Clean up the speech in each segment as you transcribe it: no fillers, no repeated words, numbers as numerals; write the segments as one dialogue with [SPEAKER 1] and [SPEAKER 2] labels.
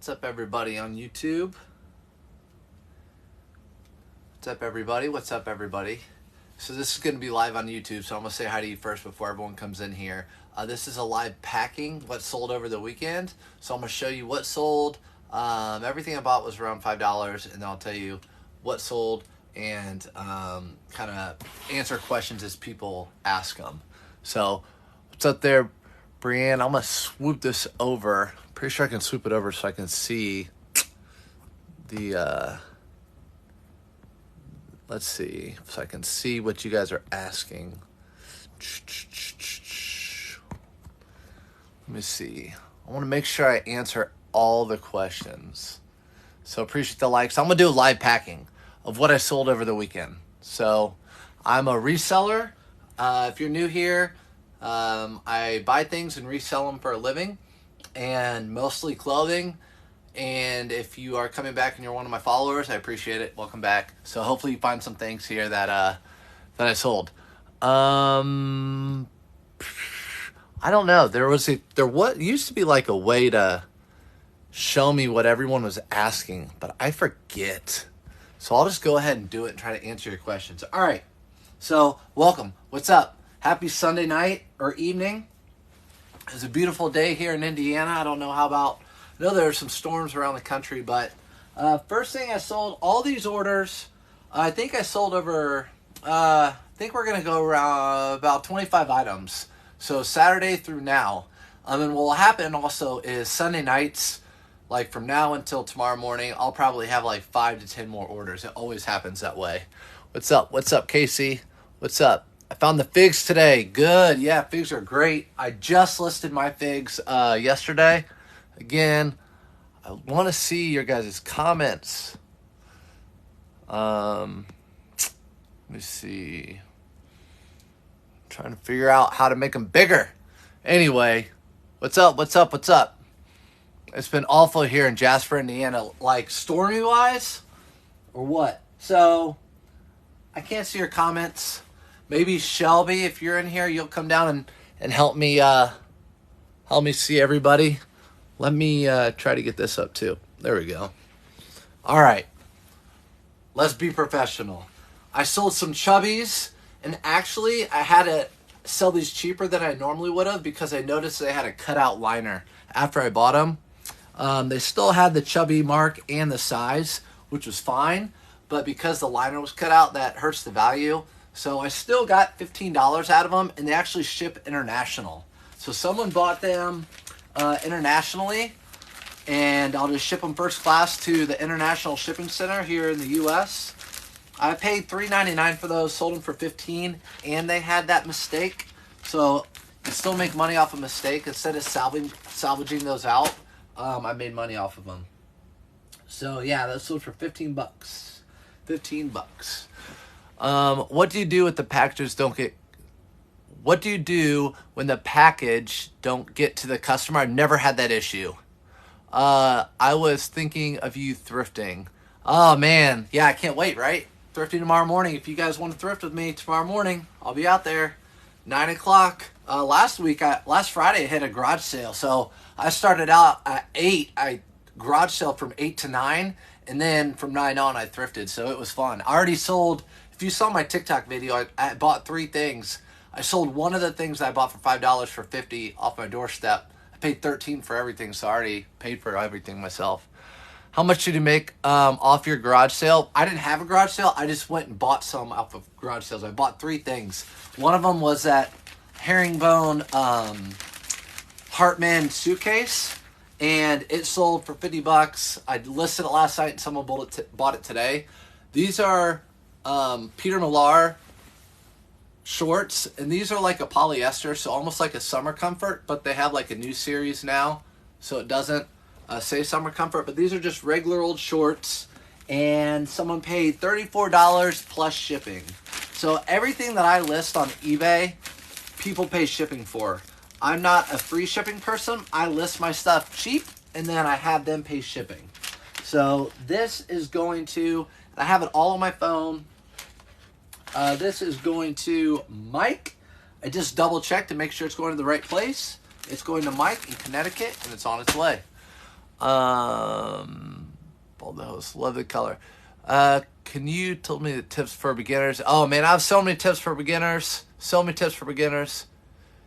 [SPEAKER 1] What's up, everybody on YouTube? What's up, everybody? What's up, everybody? So this is going to be live on YouTube, so I'm going to say hi to you first before everyone comes in here. This is a live packing, what sold over the weekend. So I'm going to show you what sold. Everything I bought was around $5, and then I'll tell you what sold and kind of answer questions as people ask them. So what's up there, Brianne? I'm going to swoop this over. Pretty sure I can swoop it over so I can see the, let's see, so I can see what you guys are asking. Let me see. I want to make sure I answer all the questions. So appreciate the likes. I'm going to do a live packing of what I sold over the weekend. So I'm a reseller. If you're new here, I buy things and resell them for a living, and mostly clothing. And if you are coming back and you're one of my followers, I appreciate it. Welcome back. So hopefully you find some things here that I sold. I don't know. There used to be like a way to show me what everyone was asking, but I forget. So I'll just go ahead and do it and try to answer your questions. All right. So welcome. What's up? Happy Sunday night or evening. It's a beautiful day here in Indiana. I don't know how about, I know there are some storms around the country, but first thing I sold, all these orders, I think I sold over, I think we're going to go around about 25 items. So Saturday through now. And what will happen also is Sunday nights, like from now until tomorrow morning, I'll probably have like 5 to 10 more orders. It always happens that way. What's up? What's up, Casey? What's up? I found the figs today. Good. Yeah, figs are great. I just listed my figs yesterday. Again, I want to see your guys' comments. Let me see. I'm trying to figure out how to make them bigger. Anyway, what's up? What's up? What's up? It's been awful here in Jasper, Indiana, like stormy-wise or what? So I can't see your comments. Maybe Shelby, if you're in here, you'll come down and help me see everybody. Let me try to get this up too. There we go. All right. Let's be professional. I sold some chubbies, and actually I had to sell these cheaper than I normally would have because I noticed they had a cutout liner after I bought them. They still had the chubby mark and the size, which was fine, but because the liner was cut out, that hurts the value. So I still got $15 out of them, and they actually ship international. So someone bought them internationally, and I'll just ship them first class to the International Shipping Center here in the U.S. I paid $3.99 for those, sold them for $15, and they had that mistake. So you still make money off a mistake. Instead of salvaging those out, I made money off of them. So yeah, those sold for $15. $15. What do you do with the packages what do you do when the package don't get to the customer? I've never had that issue. I was thinking of you thrifting. Oh man, yeah, I can't wait, right? Thrifting tomorrow morning. If you guys want to thrift with me tomorrow morning, I'll be out there, 9 o'clock. Last Friday I hit a garage sale. So I started out at 8. I garage sale from 8 to 9. And then from 9 on, I thrifted. So it was fun. I already sold, if you saw my TikTok video, I bought 3 things. I sold one of the things I bought for $5 for $50 off my doorstep. I paid $13 for everything, so I already paid for everything myself. How much did you make off your garage sale? I didn't have a garage sale. I just went and bought some off of garage sales. I bought 3 things. One of them was that herringbone Hartman suitcase, and it sold for $50. I listed it last night, and someone bought it today. These are Peter Millar shorts, and these are like a polyester, so almost like a summer comfort, but they have like a new series now, so it doesn't say summer comfort, but these are just regular old shorts, and someone paid $34 plus shipping. So everything that I list on eBay, people pay shipping for. I'm not a free shipping person. I list my stuff cheap, and then I have them pay shipping. So this is going to, I have it all on my phone. This is going to Mike. I just double checked to make sure it's going to the right place. It's going to Mike in Connecticut, and it's on its way. Bold the host. Love the color. Can you tell me the tips for beginners? Oh man, I have so many tips for beginners. So many tips for beginners.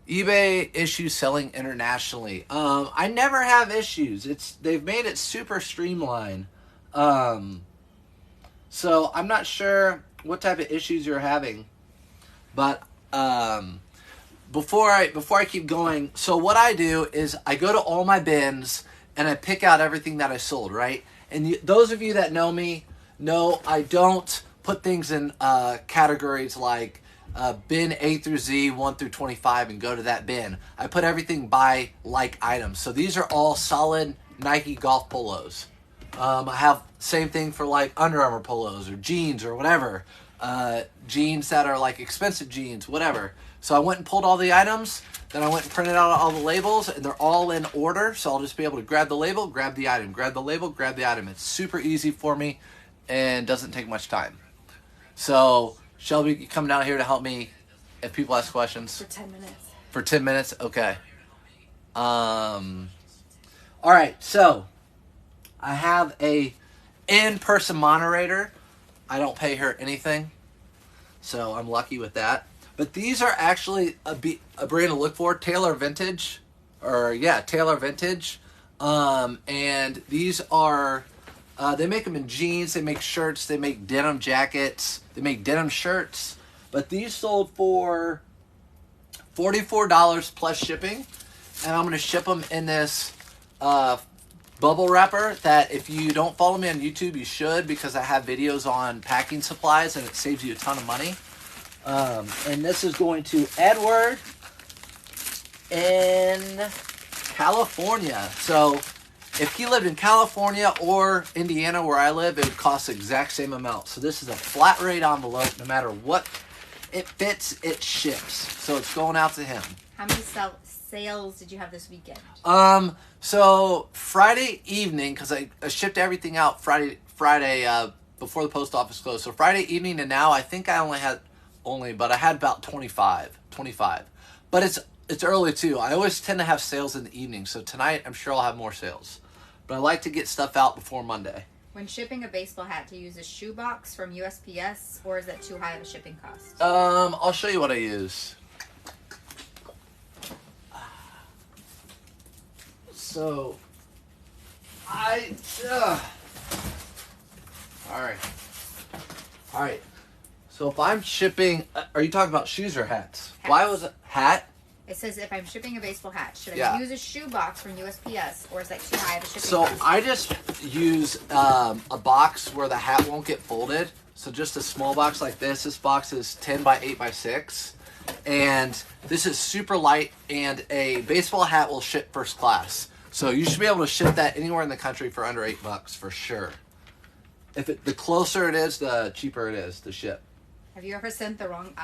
[SPEAKER 1] eBay issues selling internationally. I never have issues. They've made it super streamlined. So I'm not sure what type of issues you're having, but before I keep going, so what I do is I go to all my bins and I pick out everything that I sold, right? And those of you that know me know I don't put things in categories like bin A through Z, 1 through 25, and go to that bin. I put everything by like items. So these are all solid Nike golf polos. I have same thing for like Under Armour polos or jeans or whatever. Jeans that are like expensive jeans, whatever. So I went and pulled all the items. Then I went and printed out all the labels, and they're all in order. So I'll just be able to grab the label, grab the item, grab the label, grab the item. It's super easy for me and doesn't take much time. So Shelby, you coming down here to help me if people ask questions?
[SPEAKER 2] For 10 minutes.
[SPEAKER 1] For 10 minutes? Okay. All right, so I have a in-person moderator. I don't pay her anything, so I'm lucky with that. But these are actually a brand to look for, Taylor Vintage. And these are, they make them in jeans, they make shirts, they make denim jackets, they make denim shirts. But these sold for $44 plus shipping. And I'm going to ship them in this bubble wrapper that if you don't follow me on YouTube, you should, because I have videos on packing supplies and it saves you a ton of money. And this is going to Edward in California. So if he lived in California or Indiana where I live, it would cost the exact same amount. So this is a flat rate envelope. No matter what it fits, it ships. So it's going out to him.
[SPEAKER 2] How many sales did you have this weekend?
[SPEAKER 1] So Friday evening, because I shipped everything out Friday before the post office closed. So Friday evening to now, I think I but I had about 25. But it's early too. I always tend to have sales in the evening. So tonight, I'm sure I'll have more sales. But I like to get stuff out before Monday.
[SPEAKER 2] When shipping a baseball hat, to use a shoebox from USPS, or is that too high of a shipping cost?
[SPEAKER 1] I'll show you what I use. So, all right. So if I'm shipping, are you talking about shoes or hats? Why was it hat?
[SPEAKER 2] It says if I'm shipping a baseball hat, should I use a shoebox from USPS, or is that too high of a shipping cost?
[SPEAKER 1] So I just use a box where the hat won't get folded. So just a small box like this. This box is 10 by 8 by 6. And this is super light, and a baseball hat will ship first class. So you should be able to ship that anywhere in the country for under $8 for sure. The closer it is, the cheaper it is to ship.
[SPEAKER 2] Have you ever sent the wrong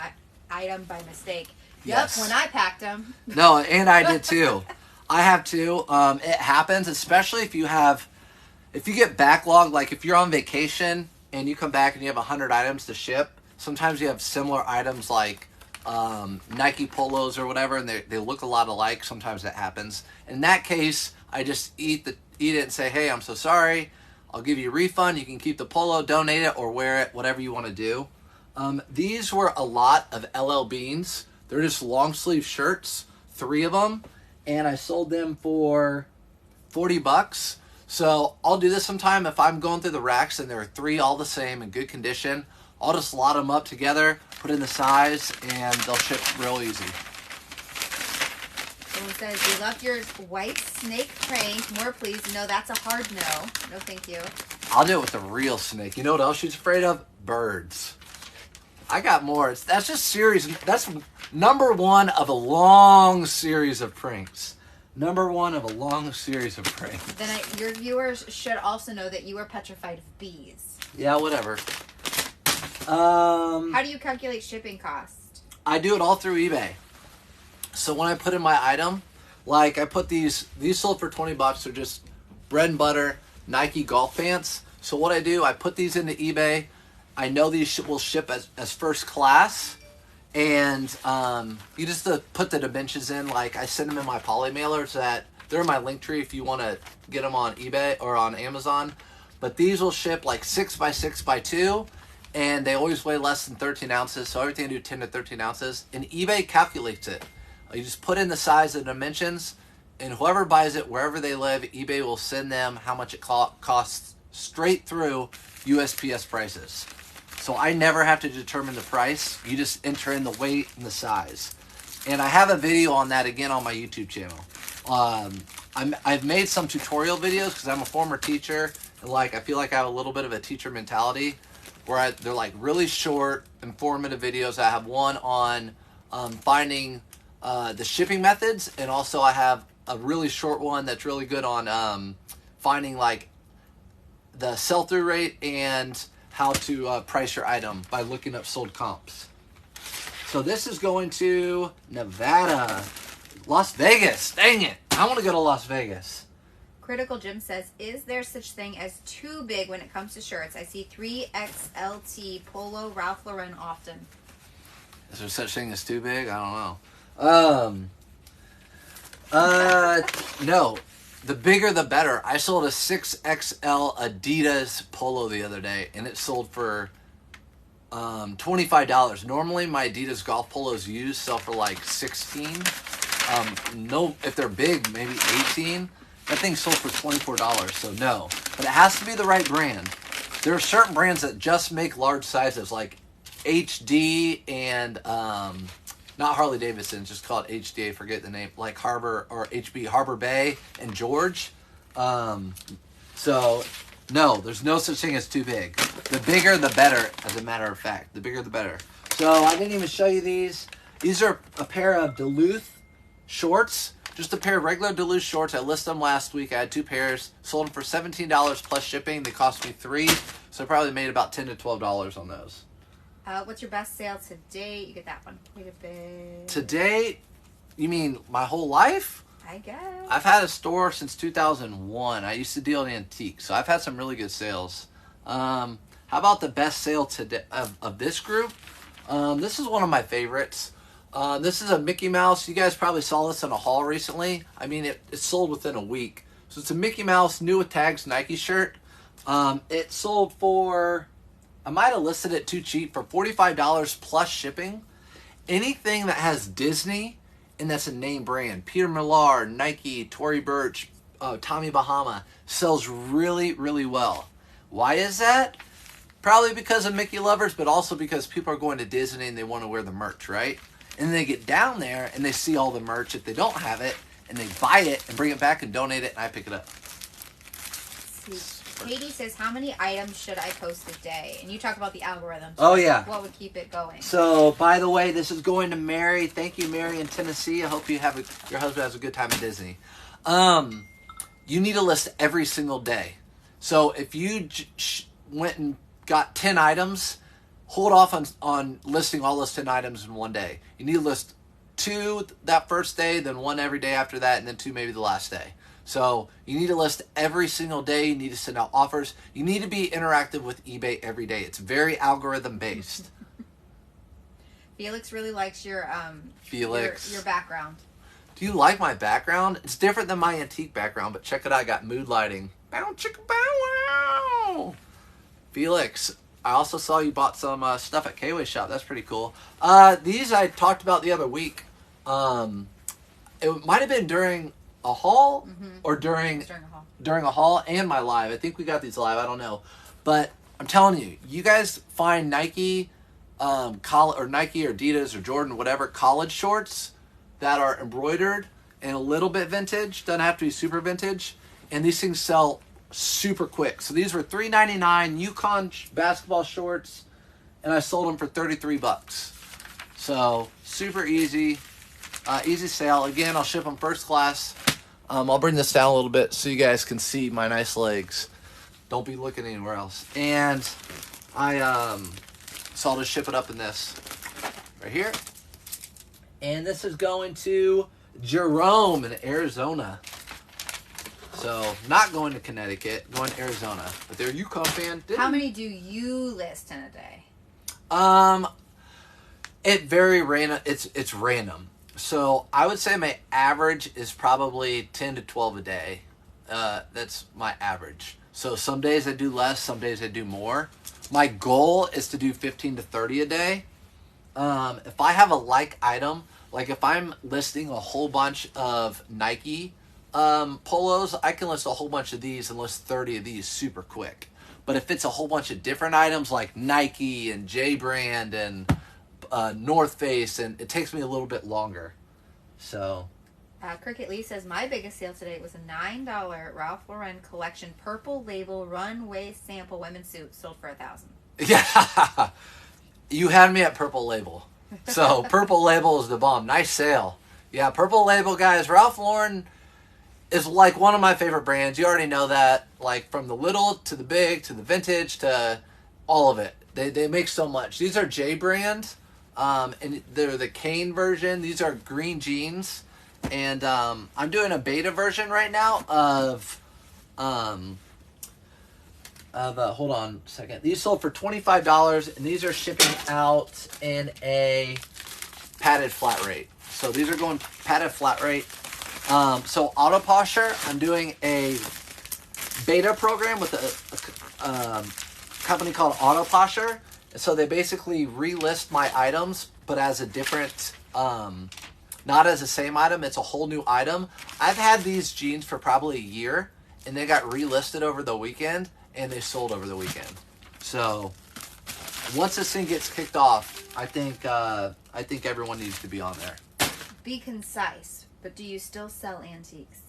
[SPEAKER 2] item by mistake?
[SPEAKER 1] Yes.
[SPEAKER 2] Yep, when I packed them.
[SPEAKER 1] No, and I did too. I have too. It happens, especially if you get backlogged, like if you're on vacation and you come back and you have 100 items to ship. Sometimes you have similar items like Nike polos or whatever, and they look a lot alike. Sometimes that happens. In that case, I just eat it and say, hey, I'm so sorry. I'll give you a refund. You can keep the polo, donate it, or wear it, whatever you want to do. These were a lot of LL Beans. They're just long sleeve shirts, 3 of them, and I sold them for $40. So I'll do this sometime if I'm going through the racks and there are 3 all the same in good condition. I'll just lot them up together, put in the size, and they'll ship real easy.
[SPEAKER 2] So it says, we left your white snake prank. More please. No, that's a hard no. No, thank you.
[SPEAKER 1] I'll do it with the real snake. You know what else she's afraid of? Birds. I got more. That's just that's number 1 of a long series of pranks. Number 1 of a long series of pranks.
[SPEAKER 2] Then your viewers should also know that you are petrified of bees.
[SPEAKER 1] Yeah, whatever.
[SPEAKER 2] How do you calculate shipping cost?
[SPEAKER 1] I do it all through eBay. So when I put in my item, like I put these sold for $20. They're just bread and butter Nike golf pants. So what I do, I put these into eBay. I know these will ship as first class. And you just put the dimensions in. Like I send them in my poly mailer so that They're in my link tree if you want to get them on eBay or on Amazon. But these will ship like 6x6x2, and they always weigh less than 13 ounces. So everything I do 10 to 13 ounces. And eBay calculates it. You just put in the size and dimensions, and whoever buys it, wherever they live, eBay will send them how much it costs straight through USPS prices. So I never have to determine the price. You just enter in the weight and the size. And I have a video on that again on my YouTube channel. I've made some tutorial videos because I'm a former teacher, and like I feel like I have a little bit of a teacher mentality, where they're like really short, informative videos. I have one on finding the shipping methods, and also I have a really short one that's really good on finding like the sell-through rate and how to price your item by looking up sold comps. So this is going to Nevada. Las Vegas. Dang it. I want to go to Las Vegas.
[SPEAKER 2] Critical Jim says, is there such thing as too big when it comes to shirts? I see 3XLT Polo Ralph Lauren often.
[SPEAKER 1] Is there such thing as too big? I don't know. No. The bigger the better. I sold a 6XL Adidas Polo the other day, and it sold for $25. Normally my Adidas golf polos used sell for like $16. No, if they're big, maybe $18. That thing sold for $24, so no. But it has to be the right brand. There are certain brands that just make large sizes, like HD and not Harley Davidson, just call it HD. I forget the name, like Harbor or HB Harbor Bay and George. So no, there's no such thing as too big. The bigger, the better. As a matter of fact, the bigger, the better. So I didn't even show you these. These are a pair of Duluth shorts, just a pair of regular Duluth shorts. I listed them last week. I had 2 pairs, sold them for $17 plus shipping. They cost me $3, so I probably made about $10 to $12 on those.
[SPEAKER 2] What's your best sale to date? You get that one. Wait a bit.
[SPEAKER 1] To date, you mean my whole life?
[SPEAKER 2] I guess.
[SPEAKER 1] I've had a store since 2001. I used to deal in antiques, so I've had some really good sales. How about the best sale today of this group? This is one of my favorites. This is a Mickey Mouse. You guys probably saw this in a haul recently. I mean, it sold within a week. So it's a Mickey Mouse new with tags Nike shirt. It sold for, I might have listed it too cheap, for $45 plus shipping. Anything that has Disney and that's a name brand, Peter Millar, Nike, Tory Burch, Tommy Bahama, sells really, really well. Why is that? Probably because of Mickey lovers, but also because people are going to Disney and they want to wear the merch, right? And then they get down there and they see all the merch if they don't have it, and they buy it and bring it back and donate it, and I pick it up.
[SPEAKER 2] Katie says, how many items should I post a day? And you talk about the algorithms.
[SPEAKER 1] Oh, yeah.
[SPEAKER 2] What would keep it going?
[SPEAKER 1] So, by the way, this is going to Mary. Thank you, Mary in Tennessee. I hope you have your husband has a good time at Disney. You need to list every single day. So, if you went and got 10 items, hold off on listing all those 10 items in one day. You need to list 2 that first day, then 1 every day after that, and then 2 maybe the last day. So you need to list every single day. You need to send out offers. You need to be interactive with eBay every day. It's very algorithm based.
[SPEAKER 2] Felix really likes your
[SPEAKER 1] Felix,
[SPEAKER 2] your background.
[SPEAKER 1] Do you like my background? It's different than my antique background, but check it out. I got mood lighting. Bow chicka bow wow. Felix, I also saw you bought some stuff at K-Way Shop. That's pretty cool. These I talked about the other week. It might have been during a haul or during a haul and my live. I think we got these live. I don't know, but I'm telling you, you guys find Nike, or Nike or Adidas or Jordan, whatever, college shorts that are embroidered and a little bit vintage. Doesn't have to be super vintage, and these things sell super quick. So these were $3.99 Yukon basketball shorts, and I sold them for $33. So super easy, easy sale. Again, I'll ship them first class. I'll bring this down a little bit so you guys can see my nice legs. Don't be looking anywhere else. And so I'll just ship it up in this right here. And this is going to Jerome in Arizona. So not going to Connecticut, going to Arizona. But they're a Yukon fan.
[SPEAKER 2] How many do you list in a day?
[SPEAKER 1] It very random. It's random. So I would say my average is probably 10 to 12 a day. That's my average. So some days I do less, some days I do more. My goal is to do 15 to 30 a day. If I have a like item, like if I'm listing a whole bunch of Nike polos, I can list a whole bunch of these and list 30 of these super quick. But if it's a whole bunch of different items like Nike and J Brand and North Face, and it takes me a little bit longer. So
[SPEAKER 2] Cricket Lee says, my biggest sale today was a $9 Ralph Lauren collection purple label runway sample women's suit sold for $1,000.
[SPEAKER 1] yeah, you had me at Purple Label. So Purple Label is the bomb. Nice sale. Yeah, Purple Label, guys. Ralph Lauren is like one of my favorite brands. You already know that. Like from the little to the big to the vintage to all of it. They make so much. These are J Brand, and they're the cane version. These are green jeans, and I'm doing a beta version right now of hold on a second. These sold for $25, and these are shipping out in a padded flat rate. So these are going padded flat rate. So Auto Posture, I'm doing a beta program with a company called Auto Posture. So they basically relist my items, but as a different, not as the same item. It's a whole new item. I've had these jeans for probably a year, and they got relisted over the weekend, and they sold over the weekend. So once this thing gets kicked off, I think everyone needs to be on there.
[SPEAKER 2] Be concise, but do you still sell antiques?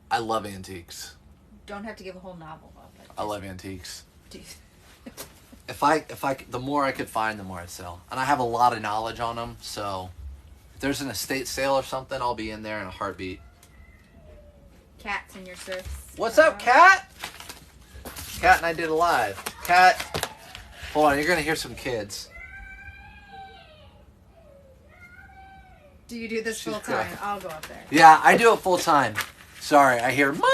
[SPEAKER 1] I love antiques.
[SPEAKER 2] Don't have to give a whole novel about it.
[SPEAKER 1] I love antiques.
[SPEAKER 2] Do
[SPEAKER 1] If I, the more I could find, the more I'd sell. And I have a lot of knowledge on them, so if there's an estate sale or something, I'll be in there in a heartbeat.
[SPEAKER 2] Cat's in your surfs.
[SPEAKER 1] What's up, Cat? Cat and I did a live. Cat, hold on, you're gonna hear some kids.
[SPEAKER 2] Do you do this
[SPEAKER 1] She's
[SPEAKER 2] full time?
[SPEAKER 1] crying.
[SPEAKER 2] I'll go up there.
[SPEAKER 1] Yeah, I do it full time. Sorry, I hear mommy.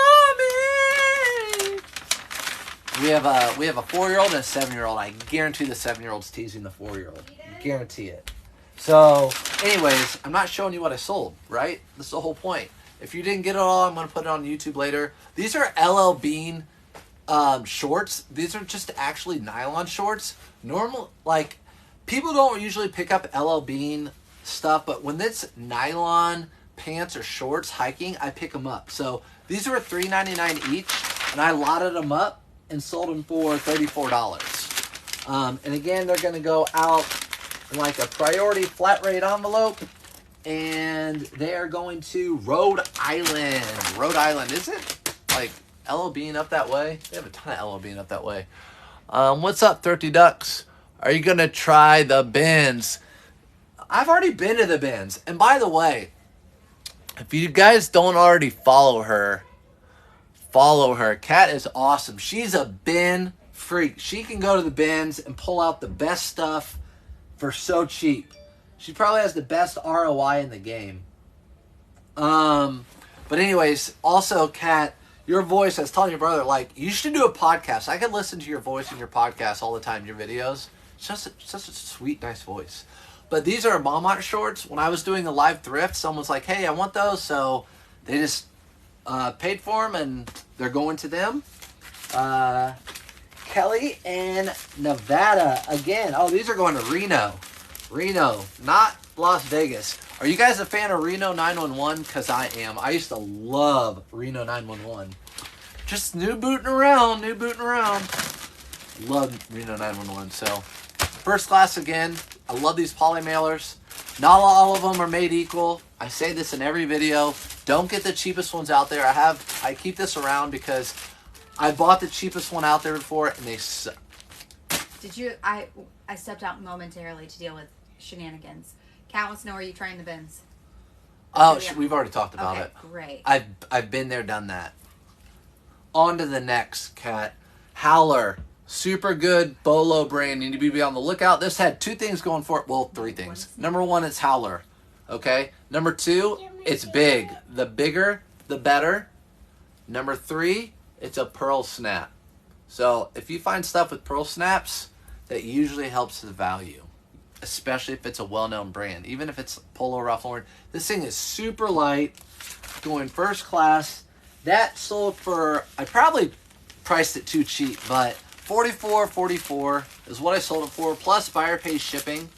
[SPEAKER 1] We have a 4-year-old and a 7-year-old. I guarantee the 7-year-old's teasing the 4-year-old. Guarantee it. So, anyways, I'm not showing you what I sold, right? This is the whole point. If you didn't get it all, I'm going to put it on YouTube later. These are LL Bean shorts. These are just actually nylon shorts. Normal, like, people don't usually pick up LL Bean stuff, but when it's nylon pants or shorts hiking, I pick them up. So, these were $3.99 each, and I lotted them up and sold them for $34. And again, they're going to go out in like a priority flat rate envelope, and they are going to Rhode Island. Rhode Island, is it like LL Bean up that way? They have a ton of LL Bean up that way. What's up, Thirsty Ducks? Are you going to try the bins? I've already been to the bins. And by the way, if you guys don't already follow her. Kat is awesome. She's a bin freak. She can go to the bins and pull out the best stuff for so cheap. She probably has the best ROI in the game. But anyways, also, Kat, your voice, I was telling your brother, like, you should do a podcast. I could listen to your voice in your podcast all the time, your videos. It's just such a sweet, nice voice. But these are Walmart shorts. When I was doing a live thrift, someone was like, hey, I want those. So they just paid for them, and they're going to them. Kelly and Nevada again. Oh, these are going to Reno, not Las Vegas. Are you guys a fan of Reno 911? Because I am. I used to love Reno 911. Just new booting around. Love Reno 911. So, first class again. I love these poly mailers. Not all of them are made equal. I say this in every video. Don't get the cheapest ones out there. I keep this around because I bought the cheapest one out there before, and they suck.
[SPEAKER 2] Did you? I stepped out momentarily to deal with shenanigans. Kat wants to know, are you trying the bins?
[SPEAKER 1] Oh, we've already talked about it.
[SPEAKER 2] Great.
[SPEAKER 1] I've been there, done that. On to the next, Kat. Howler. Super good Bolo brand. You need to be on the lookout. This had 2 things going for it. Well, 3 things. Number 1, it's Howler. Okay? Number 2, it's big. The bigger, the better. Number 3, it's a pearl snap. So if you find stuff with pearl snaps, that usually helps the value. especially if it's a well-known brand. Even if it's Polo Ralph Lauren, this thing is super light, going first class. That sold for, I probably priced it too cheap, but $44.44 is what I sold it for, plus buyer pays shipping,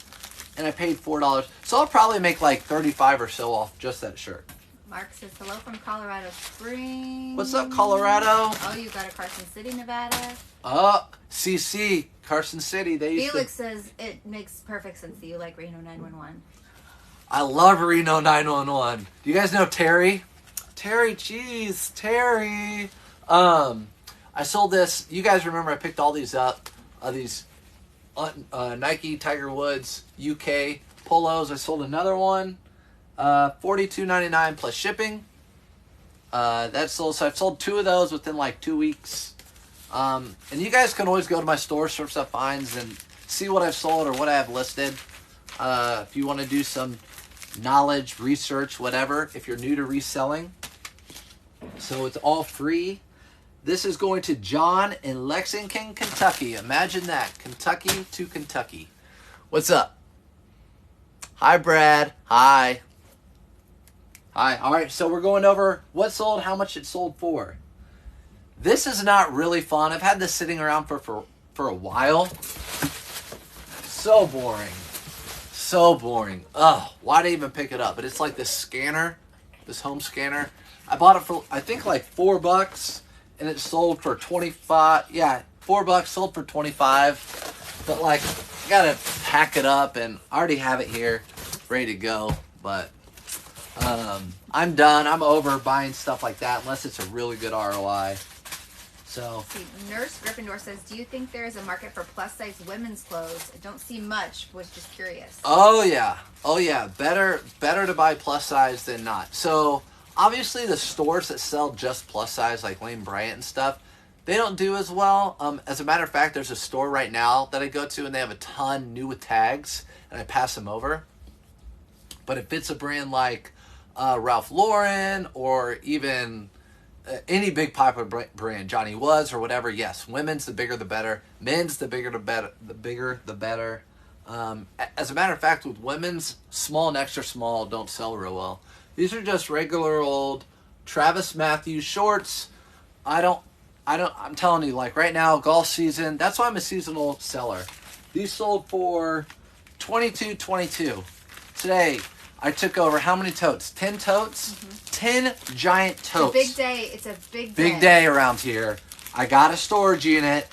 [SPEAKER 1] and I paid $4. So I'll probably make like 35 or so off just that shirt.
[SPEAKER 2] Mark says, hello from Colorado Springs.
[SPEAKER 1] What's up, Colorado?
[SPEAKER 2] Oh, you got a Carson City, Nevada.
[SPEAKER 1] CC, Carson City. They used
[SPEAKER 2] Felix says, it makes perfect sense that you like Reno 911.
[SPEAKER 1] I love Reno 911. Do you guys know Terry? Terry, jeez, Terry. I sold this. You guys remember I picked all these up. These Nike Tiger Woods UK polos. I sold another one. $42.99 plus shipping. That's sold. So I've sold 2 of those within like 2 weeks. And you guys can always go to my store, Surfs Up Finds, and see what I've sold or what I have listed. If you want to do some knowledge, research, whatever, if you're new to reselling. So it's all free. This is going to John in Lexington, Kentucky. Imagine that. Kentucky to Kentucky. What's up? Hi, Brad. Hi. Hi. All right, so we're going over what sold, how much it sold for. This is not really fun. I've had this sitting around for a while. So boring. So boring. Ugh, why'd I even pick it up? But it's like this scanner, this home scanner. I bought it for, I think, like $4, and it sold for 25. Yeah, $4 sold for 25. But like, I gotta pack it up, and I already have it here, ready to go. But I'm done. I'm over buying stuff like that unless it's a really good ROI. So,
[SPEAKER 2] Nurse Gryffindor says, do you think there is a market for plus size women's clothes? I don't see much. Was just curious.
[SPEAKER 1] Oh yeah. Better to buy plus size than not. So obviously the stores that sell just plus size, like Lane Bryant and stuff, they don't do as well. As a matter of fact, there's a store right now that I go to, and they have a ton new with tags, and I pass them over. But if it's a brand like Ralph Lauren or even any big popular brand, Johnny Was or whatever, yes, women's the bigger the better, men's the bigger the better, the better. As a matter of fact, with women's, small and extra small don't sell real well. These are just regular old Travis Matthews shorts. I'm telling you, like right now, golf season, that's why I'm a seasonal seller. These sold for $22.22. Today, I took over how many totes? 10 totes? Mm-hmm. 10 giant totes.
[SPEAKER 2] It's a big day. It's a big day.
[SPEAKER 1] Big day around here. I got a storage unit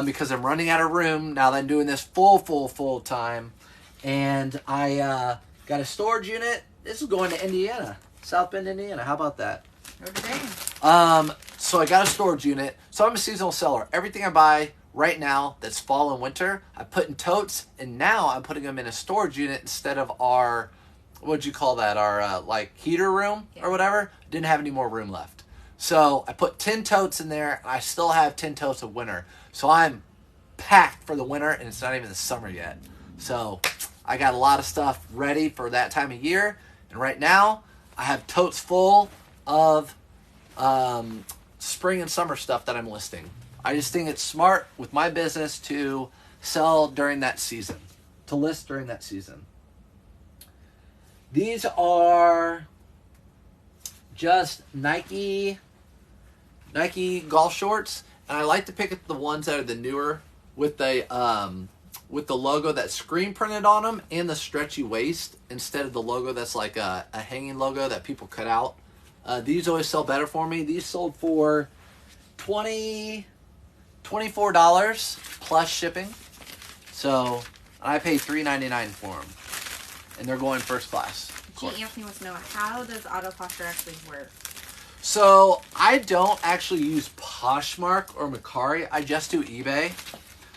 [SPEAKER 1] because I'm running out of room now that I'm doing this full time. And I got a storage unit. This is going to Indiana. South Bend, Indiana. How about that?
[SPEAKER 2] Notre Dame.
[SPEAKER 1] So I got a storage unit. So I'm a seasonal seller. Everything I buy right now that's fall and winter, I put in totes. And now I'm putting them in a storage unit instead of our... What'd you call that? Our like heater room or whatever. Didn't have any more room left. So I put 10 totes in there. And I still have 10 totes of winter. So I'm packed for the winter, and it's not even the summer yet. So I got a lot of stuff ready for that time of year. And right now I have totes full of spring and summer stuff that I'm listing. I just think it's smart with my business to sell during that season, to list during that season. These are just Nike golf shorts, and I like to pick up the ones that are the newer with the logo that's screen printed on them and the stretchy waist instead of the logo that's like a hanging logo that people cut out. These always sell better for me. These sold for $24 plus shipping. So I paid $3.99 for them. And they're going first class.
[SPEAKER 2] G. Anthony wants to know, how does auto posture actually work?
[SPEAKER 1] So I don't actually use Poshmark or Mercari. I just do eBay.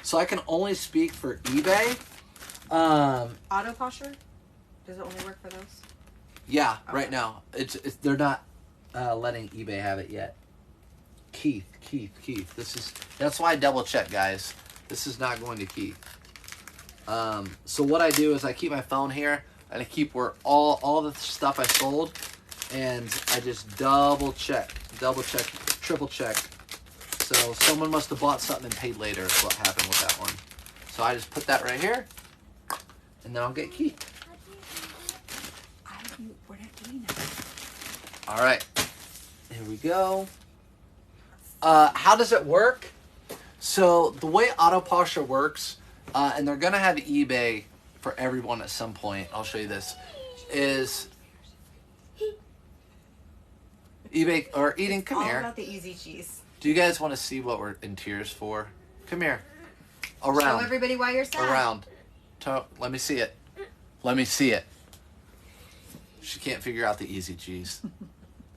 [SPEAKER 1] So I can only speak for eBay.
[SPEAKER 2] Auto posture? Does it only work for those?
[SPEAKER 1] Yeah, okay. Right now. It's they're not letting eBay have it yet. Keith. That's why I double check, guys. This is not going to Keith. So what I do is I keep my phone here, and I keep where all the stuff I sold, and I just double check, triple check. So someone must have bought something and paid later is what happened with that one. So I just put that right here, and then I'll get Key.
[SPEAKER 2] We're not doing that.
[SPEAKER 1] All right, here we go. How does it work? So the way Autoposher works, and they're gonna have eBay for everyone at some point. I'll show you this. Is eBay or Eden? Come
[SPEAKER 2] All
[SPEAKER 1] here.
[SPEAKER 2] about the easy cheese.
[SPEAKER 1] Do you guys want to see what we're in tears for? Come here. Around.
[SPEAKER 2] Show everybody why you're sad.
[SPEAKER 1] Around. Let me see it. Let me see it. She can't figure out the easy cheese.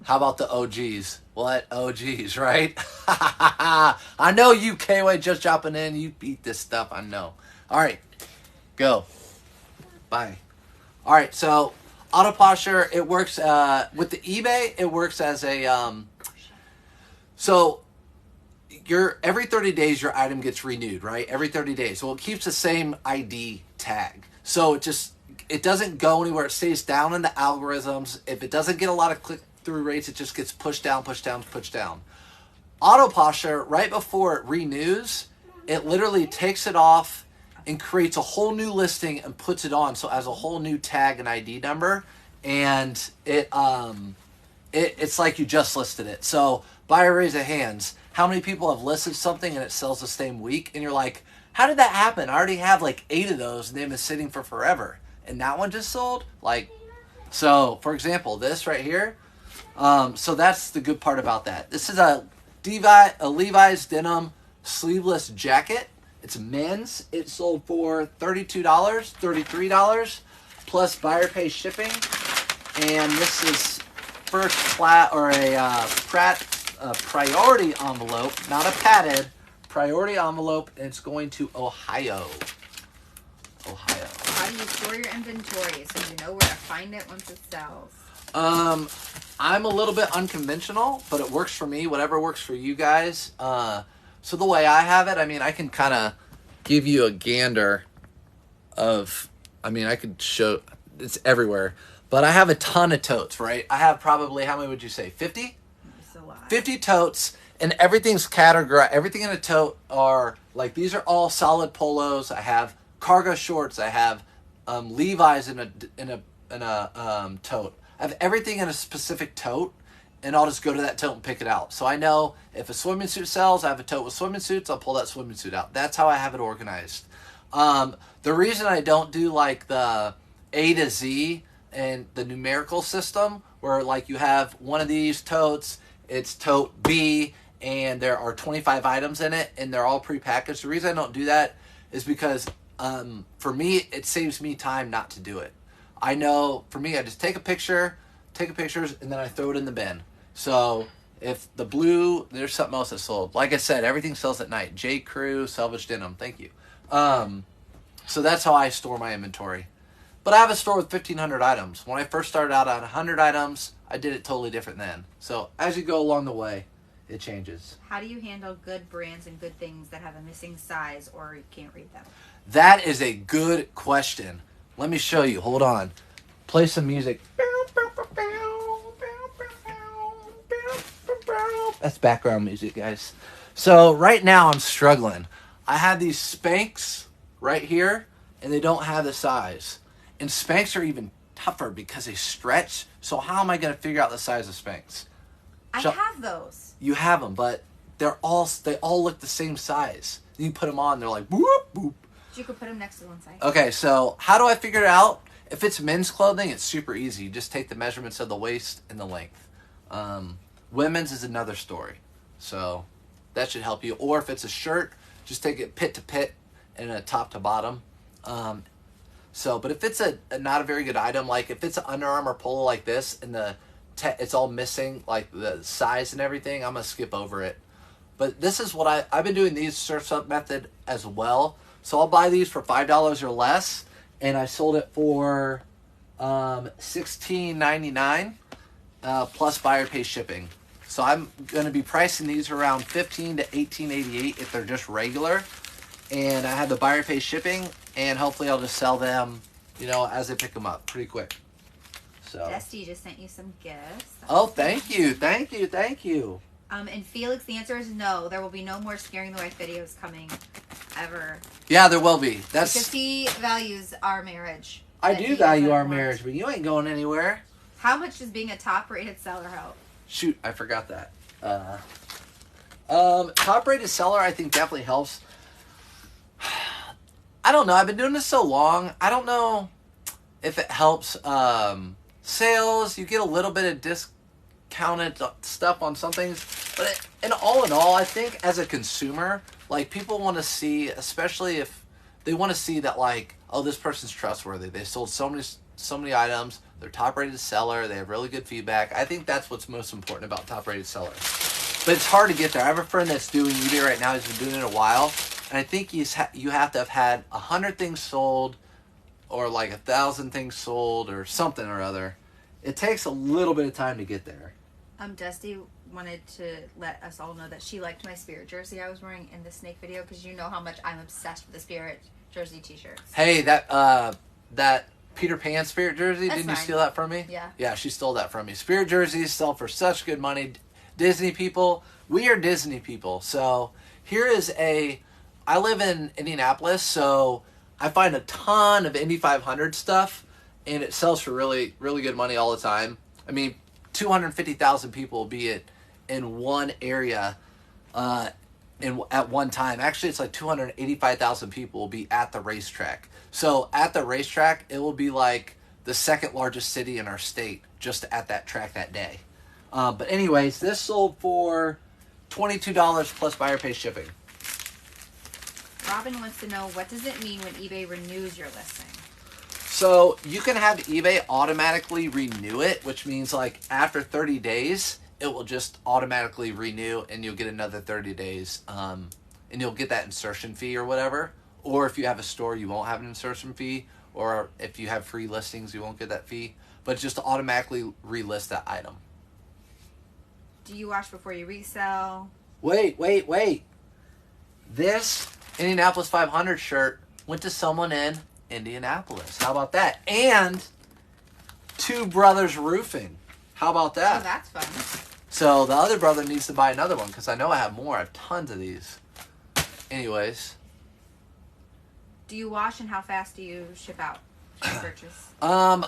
[SPEAKER 1] How about the OGs? What? OGs, right? I know you, K-Way, just dropping in. You beat this stuff, I know. All right. Go. Bye. All right, so Autoposher, it works with the eBay. It works as a so every 30 days your item gets renewed, right? Every 30 days. So it keeps the same ID tag. So it doesn't go anywhere. It stays down in the algorithms. If it doesn't get a lot of click-through rates, it just gets pushed down, pushed down, pushed down. Autoposher, right before it renews, it literally takes it off and creates a whole new listing and puts it on, so it has a whole new tag and ID number, and it's like you just listed it. So by a raise of hands, how many people have listed something and it sells the same week, and you're like, how did that happen? I already have like 8 of those and they've been sitting for forever, and that one just sold? Like, so for example, this right here, so that's the good part about that. This is a Levi's denim sleeveless jacket. It's men's. It sold for $32, $33 plus buyer pay shipping. And this is first class or a priority envelope, not a padded priority envelope. And it's going to Ohio. Ohio.
[SPEAKER 2] How do you store your inventory so you know where to find it once it sells?
[SPEAKER 1] I'm a little bit unconventional, but it works for me. Whatever works for you guys. So the way I have it, I mean, I can kind of give you a gander of, I mean, I could show, it's everywhere. But I have a ton of totes, right? I have probably, how many would you say, 50?
[SPEAKER 2] That's a lot.
[SPEAKER 1] 50 totes, and everything's categorized. Everything in a tote are, like, these are all solid polos. I have cargo shorts. I have Levi's in a tote. I have everything in a specific tote, and I'll just go to that tote and pick it out. So I know if a swimming suit sells, I have a tote with swimming suits, I'll pull that swimming suit out. That's how I have it organized. The reason I don't do like the A to Z and the numerical system, where like you have one of these totes, it's tote B, and there are 25 items in it, and they're all prepackaged. The reason I don't do that is because for me, it saves me time not to do it. I know, for me, I just take pictures, and then I throw it in the bin. So if the blue, there's something else that sold. Like I said, everything sells at night. J. Crew, Salvage Denim, thank you. So that's how I store my inventory. But I have a store with 1,500 items. When I first started out at 100 items, I did it totally different then. So as you go along the way, it changes.
[SPEAKER 2] How do you handle good brands and good things that have a missing size or you can't read them?
[SPEAKER 1] That is a good question. Let me show you. Hold on. Play some music. That's background music, guys. So right now I'm struggling. I have these Spanx right here, and they don't have the size. And Spanx are even tougher because they stretch. So how am I going to figure out the size of Spanx?
[SPEAKER 2] I have those.
[SPEAKER 1] You have them, but they all look the same size. You put them on, they're like whoop boop.
[SPEAKER 2] You could put them next to one side.
[SPEAKER 1] Okay, so how do I figure it out? If it's men's clothing, it's super easy. You just take the measurements of the waist and the length. Women's is another story. So that should help you. Or if it's a shirt, just take it pit to pit and a top to bottom. But if it's not a very good item, like if it's an Under Armour polo like this and it's all missing, like the size and everything, I'm going to skip over it. But this is what I've been doing these search up method as well. So I'll buy these for $5 or less, and I sold it for $16.99 plus buyer pay shipping. So I'm going to be pricing these around $15 to $18.88 if they're just regular, and I have the buyer pay shipping, and hopefully I'll just sell them, as I pick them up pretty quick. So.
[SPEAKER 2] Dusty just sent you some gifts.
[SPEAKER 1] Oh, thank you.
[SPEAKER 2] And Felix, the answer is no. There will be no more Scaring the Wife videos coming ever.
[SPEAKER 1] Yeah, there will be.
[SPEAKER 2] Because he values our marriage.
[SPEAKER 1] I do value our marriage, but you ain't going anywhere.
[SPEAKER 2] How much does being a top-rated seller help?
[SPEAKER 1] Shoot, I forgot that. Top-rated seller, I think definitely helps. I don't know. I've been doing this so long. I don't know if it helps sales. You get a little bit of discounted stuff on some things, but in all, I think as a consumer, like people want to see, especially if they want to see that, like, oh, this person's trustworthy. They sold so many items. They're top-rated seller. They have really good feedback. I think that's what's most important about top-rated sellers. But it's hard to get there. I have a friend that's doing eBay right now. He's been doing it a while. And I think you have to have had 100 things sold or like 1,000 things sold or something or other. It takes a little bit of time to get there.
[SPEAKER 2] Dusty wanted to let us all know that she liked my Spirit jersey I was wearing in the snake video because you know how much I'm obsessed with the Spirit jersey t-shirts.
[SPEAKER 1] Hey, that Peter Pan Spirit jersey,
[SPEAKER 2] That's
[SPEAKER 1] didn't you
[SPEAKER 2] fine.
[SPEAKER 1] steal that from me?
[SPEAKER 2] Yeah.
[SPEAKER 1] Yeah, she stole that from me. Spirit jerseys sell for such good money. Disney people, we are Disney people. So here is I live in Indianapolis, so I find a ton of Indy 500 stuff, and it sells for really, really good money all the time. I mean, 250,000 people will be in one area at one time. Actually, it's like 285,000 people will be at the racetrack. So at the racetrack, it will be like the second largest city in our state just at that track that day. But anyways, this sold for $22 plus buyer pay shipping.
[SPEAKER 2] Robin wants to know, what does it mean when eBay renews your listing?
[SPEAKER 1] So you can have eBay automatically renew it, which means like after 30 days, it will just automatically renew and you'll get another 30 days. And you'll get that insertion fee or whatever. Or if you have a store, you won't have an insertion fee. Or if you have free listings, you won't get that fee. But just automatically relist that item.
[SPEAKER 2] Do you wash before you resell?
[SPEAKER 1] Wait. This Indianapolis 500 shirt went to someone in Indianapolis. How about that? And Two Brothers Roofing. How about that?
[SPEAKER 2] Oh, that's fun.
[SPEAKER 1] So the other brother needs to buy another one because I know I have more. I have tons of these. Anyways.
[SPEAKER 2] Do you wash and how fast do you ship out your purchase?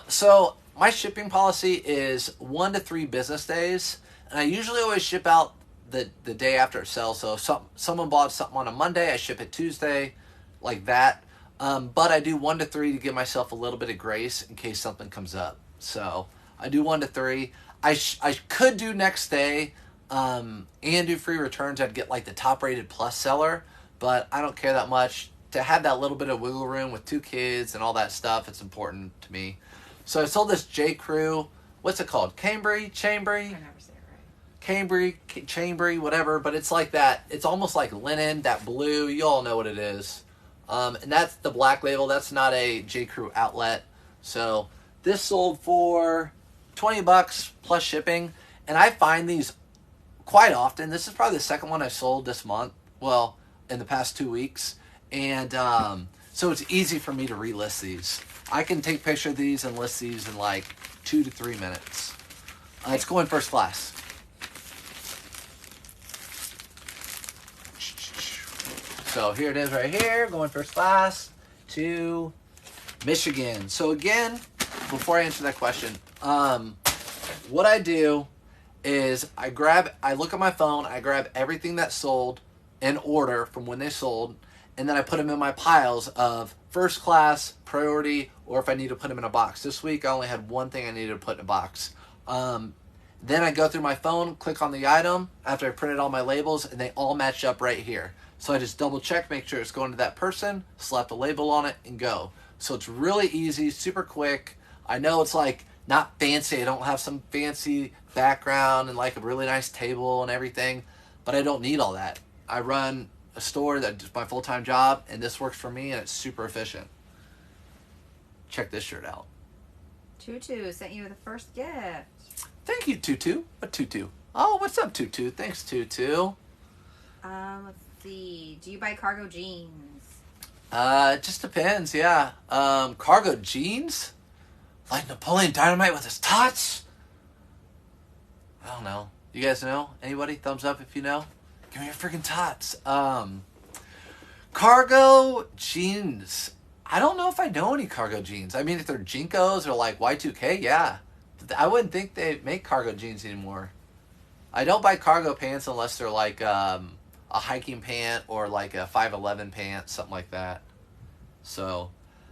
[SPEAKER 1] So my shipping policy is 1 to 3 business days. And I usually always ship out the day after it sells. So if someone bought something on a Monday, I ship it Tuesday, like that. But I do 1 to 3 to give myself a little bit of grace in case something comes up. So I do 1 to 3. I could do next day and do free returns. I'd get like the top rated plus seller, but I don't care that much. To have that little bit of wiggle room with 2 kids and all that stuff, it's important to me. So I sold this J. Crew. What's it called? Chambry?
[SPEAKER 2] I never say it right.
[SPEAKER 1] Chambry, whatever, but it's like that. It's almost like linen, that blue. You all know what it is. And that's the black label. That's not a J. Crew outlet. So this sold for $20 plus shipping. And I find these quite often. This is probably the second one I sold this month. Well, in the past 2 weeks. And so it's easy for me to relist these. I can take picture of these and list these in like 2 to 3 minutes. It's going first class. So here it is right here, going first class to Michigan. So again, before I answer that question, what I do is I look at my phone, I grab everything that sold in order from when they sold, and then I put them in my piles of first class, priority, or if I need to put them in a box. This week I only had one thing I needed to put in a box. Then I go through my phone, click on the item after I printed all my labels, and they all match up right here. So I just double check, make sure it's going to that person, slap the label on it, and go. So it's really easy, super quick. I know it's like not fancy. I don't have some fancy background and like a really nice table and everything, but I don't need all that. I run a store that's my full-time job, and this works for me, and it's super efficient. Check this shirt out.
[SPEAKER 2] Tutu sent you the first gift.
[SPEAKER 1] Thank you, Tutu. What Tutu? Oh, what's up, Tutu? Thanks, Tutu.
[SPEAKER 2] Let's see. Do you buy cargo jeans?
[SPEAKER 1] It just depends, yeah. Cargo jeans? Like Napoleon Dynamite with his tots? I don't know. You guys know? Anybody? Thumbs up if you know. Give me your freaking tots. Cargo jeans. I don't know if I know any cargo jeans. I mean, if they're Jinkos or like Y2K, yeah. I wouldn't think they make cargo jeans anymore. I don't buy cargo pants unless they're like a hiking pant or like a 511 pant, something like that. So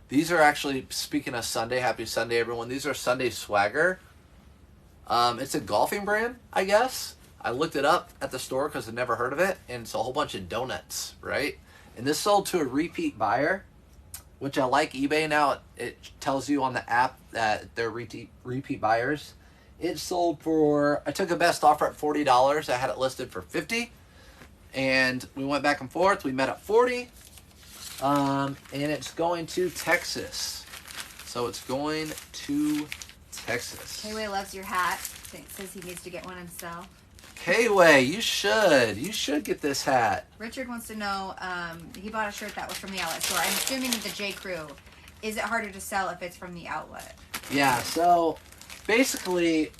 [SPEAKER 1] these are actually, speaking of Sunday, happy Sunday, everyone. These are Sunday Swagger. It's a golfing brand, I guess. I looked it up at the store because I'd never heard of it, and it's a whole bunch of donuts, right? And this sold to a repeat buyer, which I like. eBay now, it tells you on the app that they're repeat buyers. It sold for, I took a best offer at $40. I had it listed for $50. And we went back and forth. We met at $40. And it's going to Texas. So it's going to Texas.
[SPEAKER 2] K-Way loves your hat. Says he needs to get one himself.
[SPEAKER 1] K-Way, you should. You should get this hat.
[SPEAKER 2] Richard wants to know, he bought a shirt that was from the outlet store. I'm assuming the J. Crew. Is it harder to sell if it's from the outlet?
[SPEAKER 1] Yeah, so basically,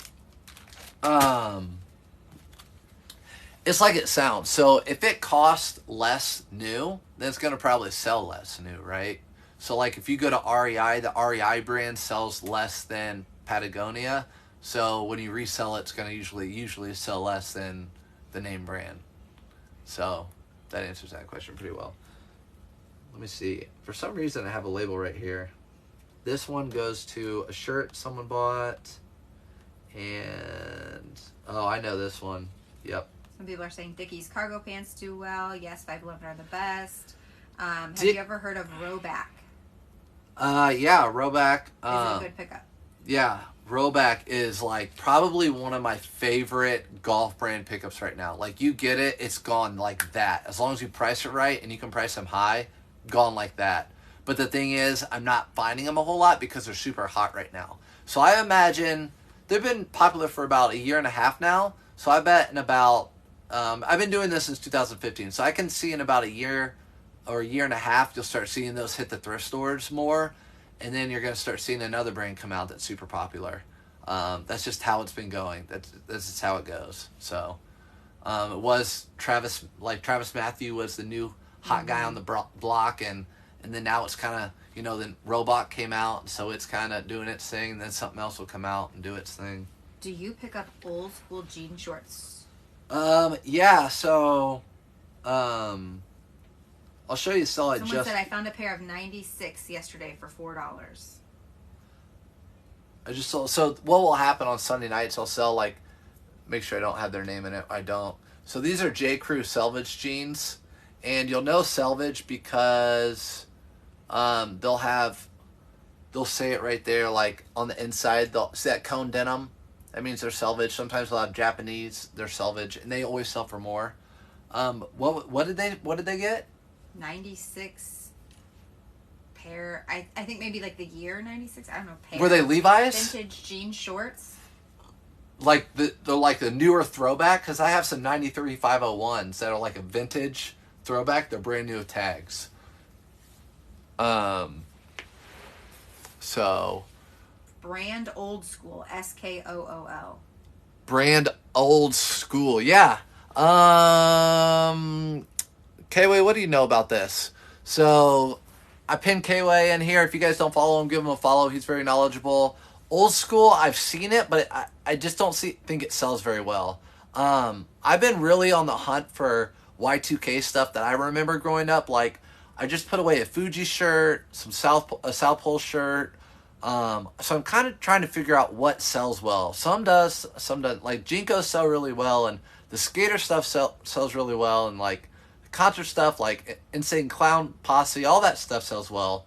[SPEAKER 1] it's like it sounds. So if it costs less new, then it's going to probably sell less new, right? So like if you go to REI, the REI brand sells less than Patagonia. So when you resell it, it's going to usually sell less than the name brand. So that answers that question pretty well. Let me see. For some reason, I have a label right here. This one goes to a shirt someone bought. And, oh, I know this one. Yep.
[SPEAKER 2] Some people are saying Dickies cargo pants do well. Yes, 511 are the best. Have you ever heard of Roback?
[SPEAKER 1] Yeah, Roback.
[SPEAKER 2] Is it a good pickup?
[SPEAKER 1] Yeah, Roback is like probably one of my favorite golf brand pickups right now. Like you get it, it's gone like that. As long as you price it right and you can price them high, gone like that. But the thing is, I'm not finding them a whole lot because they're super hot right now. So I imagine they've been popular for about a year and a half now. So I bet in about, I've been doing this since 2015. So I can see in about a year or a year and a half, you'll start seeing those hit the thrift stores more. And then you're going to start seeing another brand come out that's super popular. That's just how it's been going. That's just how it goes. So it was Travis Matthew was the new hot guy on the block, and then now it's kind of, then Robot came out, so it's kind of doing its thing, and then something else will come out and do its thing.
[SPEAKER 2] Do you pick up old school jean shorts?
[SPEAKER 1] Yeah, so I'll show you
[SPEAKER 2] Someone said I found a pair of 96 yesterday for $4.
[SPEAKER 1] I just sold. So what will happen on Sunday nights? I'll sell make sure I don't have their name in it. I don't. So these are J. Crew selvage jeans, and you'll know selvage because they'll say it right there, like on the inside. They'll see that cone denim. That means they're selvage. Sometimes they'll have Japanese. They're selvage, and they always sell for more. What did they get?
[SPEAKER 2] 96 pair. I think maybe like the year 96. I don't know. Pair.
[SPEAKER 1] Were they Levi's?
[SPEAKER 2] Vintage jean shorts.
[SPEAKER 1] Like they're like the newer throwback, because I have some 93 501s that are like a vintage throwback. They're brand new with tags. So.
[SPEAKER 2] Brand old school. SKOOL.
[SPEAKER 1] Brand old school. Yeah. K-Way, what do you know about this? So, I pinned K-Way in here. If you guys don't follow him, give him a follow. He's very knowledgeable. Old school, I've seen it, but I just don't think it sells very well. I've been really on the hunt for Y2K stuff that I remember growing up. Like, I just put away a Fuji shirt, a South Pole shirt. So I'm kind of trying to figure out what sells well. Some does, some doesn't. Like, Jinkos sell really well, and the skater stuff sells really well, and like concert stuff like Insane Clown Posse, all that stuff sells well.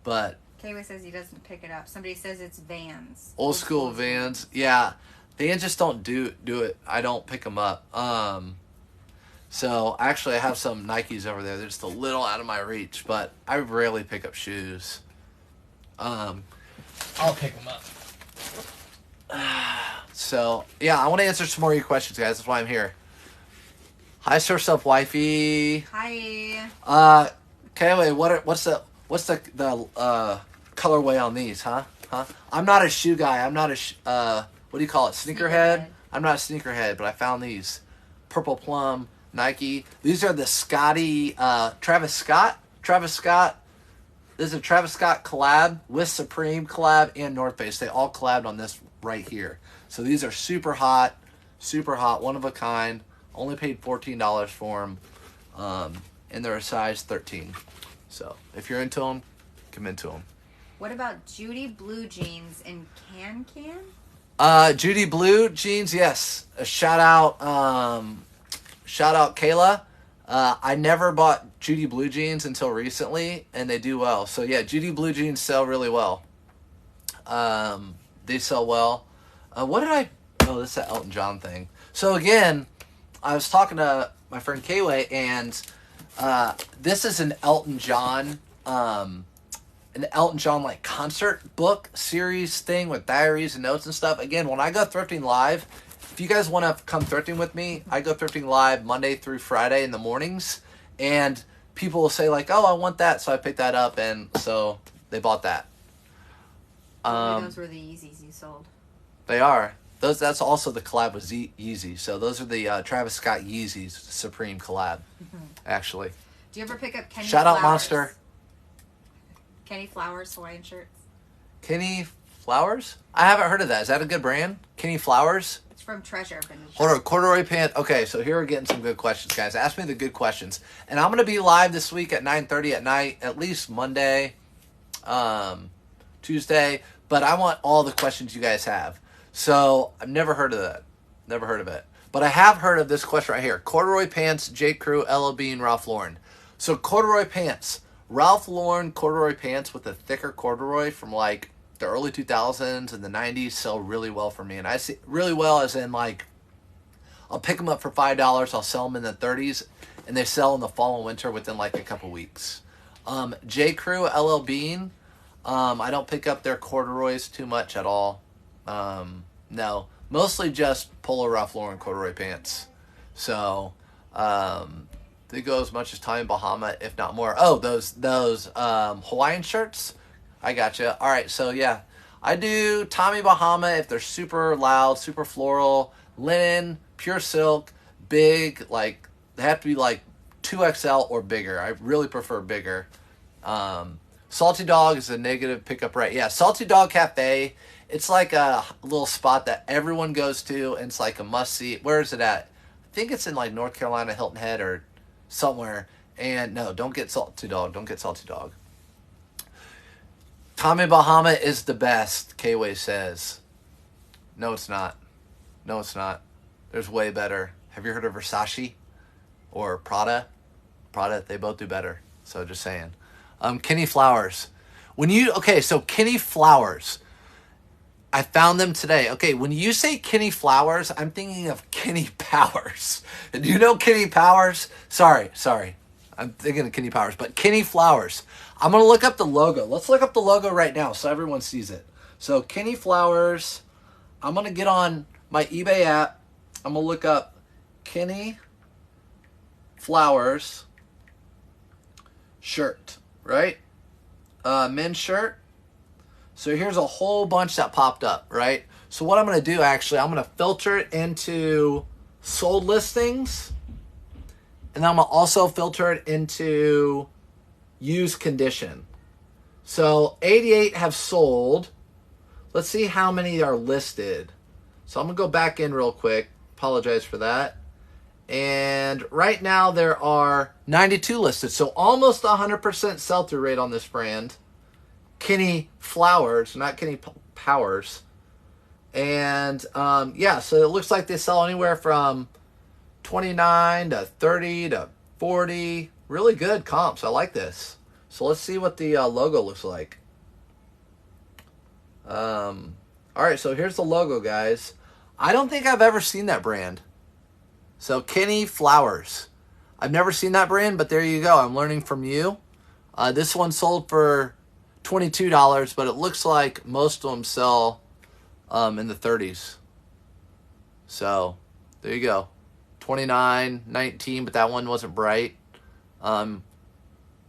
[SPEAKER 1] But
[SPEAKER 2] K-Way says he doesn't pick it up. Somebody says it's Vans.
[SPEAKER 1] Old school Vans. Yeah. Vans just don't do it. I don't pick them up. So actually I have some Nikes over there. They're just a little out of my reach, but I rarely pick up shoes. I'll pick them up. So, yeah, I want to answer some more of your questions, guys. That's why I'm here. Hi, Surf's Up Wifey.
[SPEAKER 2] Hi.
[SPEAKER 1] K-Way, what's the colorway on these, huh? I'm not a shoe guy. I'm not a what do you call it? Sneakerhead? I'm not a sneakerhead, but I found these purple plum Nike. These are the Scotty, Travis Scott. Travis Scott. This is a Travis Scott collab with Supreme collab and North Face. They all collabed on this right here. So these are super hot, one of a kind. Only paid $14 for them. And they're a size 13. So if you're into them, come into them.
[SPEAKER 2] What about Judy Blue jeans in Can?
[SPEAKER 1] Judy Blue jeans, yes. A shout out Kayla. I never bought Judy Blue jeans until recently, and they do well. So yeah, Judy Blue jeans sell really well. They sell well. What did I? Oh, this is that Elton John thing. So again, I was talking to my friend Kayway, and this is an Elton John like concert book series thing with diaries and notes and stuff. Again, when I go thrifting live, if you guys want to come thrifting with me, I go thrifting live Monday through Friday in the mornings, and people will say like, "Oh, I want that," so I picked that up, and so they bought that.
[SPEAKER 2] Those were the Yeezys you sold.
[SPEAKER 1] They are. That's also the collab with Yeezy. So those are the Travis Scott Yeezys Supreme collab, actually.
[SPEAKER 2] Do you ever pick up Kenny
[SPEAKER 1] Shout
[SPEAKER 2] Flowers?
[SPEAKER 1] out Monster.
[SPEAKER 2] Kenny Flowers Hawaiian shirts.
[SPEAKER 1] Kenny Flowers? I haven't heard of that. Is that a good brand? Kenny Flowers?
[SPEAKER 2] It's from Treasure.
[SPEAKER 1] Hold on, corduroy pant. Okay, so here we're getting some good questions, guys. Ask me the good questions. And I'm going to be live this week at 9:30 at night, at least Monday, Tuesday. But I want all the questions you guys have. So I've never heard of that. Never heard of it. But I have heard of this question right here. Corduroy pants, J. Crew, LL Bean, Ralph Lauren. So corduroy pants. Ralph Lauren corduroy pants with a thicker corduroy from like the early 2000s and the 90s sell really well for me. And I see really well as in like, I'll pick them up for $5. I'll sell them in the 30s. And they sell in the fall and winter within like a couple weeks. J. Crew, LL Bean. I don't pick up their corduroys too much at all. No, mostly just Polo Ralph Lauren corduroy pants. So, they go as much as Tommy Bahama, if not more. Oh, those Hawaiian shirts. I gotcha. All right, so yeah, I do Tommy Bahama if they're super loud, super floral, linen, pure silk, big. Like they have to be like 2XL or bigger. I really prefer bigger. Salty Dog is a negative pickup rate. Yeah, Salty Dog Cafe. It's like a little spot that everyone goes to, and it's like a must-see. Where is it at? I think it's in like North Carolina, Hilton Head, or somewhere. And no, don't get Salty Dog. Don't get Salty Dog. Tommy Bahama is the best, K-Way says. No, it's not. No, it's not. There's way better. Have you heard of Versace or Prada? Prada, they both do better. So just saying. Kenny Flowers. So Kenny Flowers. I found them today. Okay, when you say Kenny Flowers, I'm thinking of Kenny Powers. Do you know Kenny Powers? Sorry. I'm thinking of Kenny Powers, but Kenny Flowers. I'm going to look up the logo. Let's look up the logo right now so everyone sees it. So Kenny Flowers. I'm going to get on my eBay app. I'm going to look up Kenny Flowers shirt, right? Men's shirt. So here's a whole bunch that popped up, right? So what I'm going to do, actually, I'm going to filter it into sold listings. And I'm going to also filter it into used condition. So 88 have sold. Let's see how many are listed. So I'm going to go back in real quick. Apologize for that. And right now there are 92 listed. So almost 100% sell-through rate on this brand. Kenny Flowers, not Kenny Powers. And so it looks like they sell anywhere from 29 to 30 to 40. Really good comps. I like this. So let's see what the logo looks like. All right, so here's the logo, guys. I don't think I've ever seen that brand. So Kenny Flowers. I've never seen that brand, but there you go. I'm learning from you. This one sold for $22, but it looks like most of them sell in the 30s. So there you go. 29, 19, but that one wasn't bright.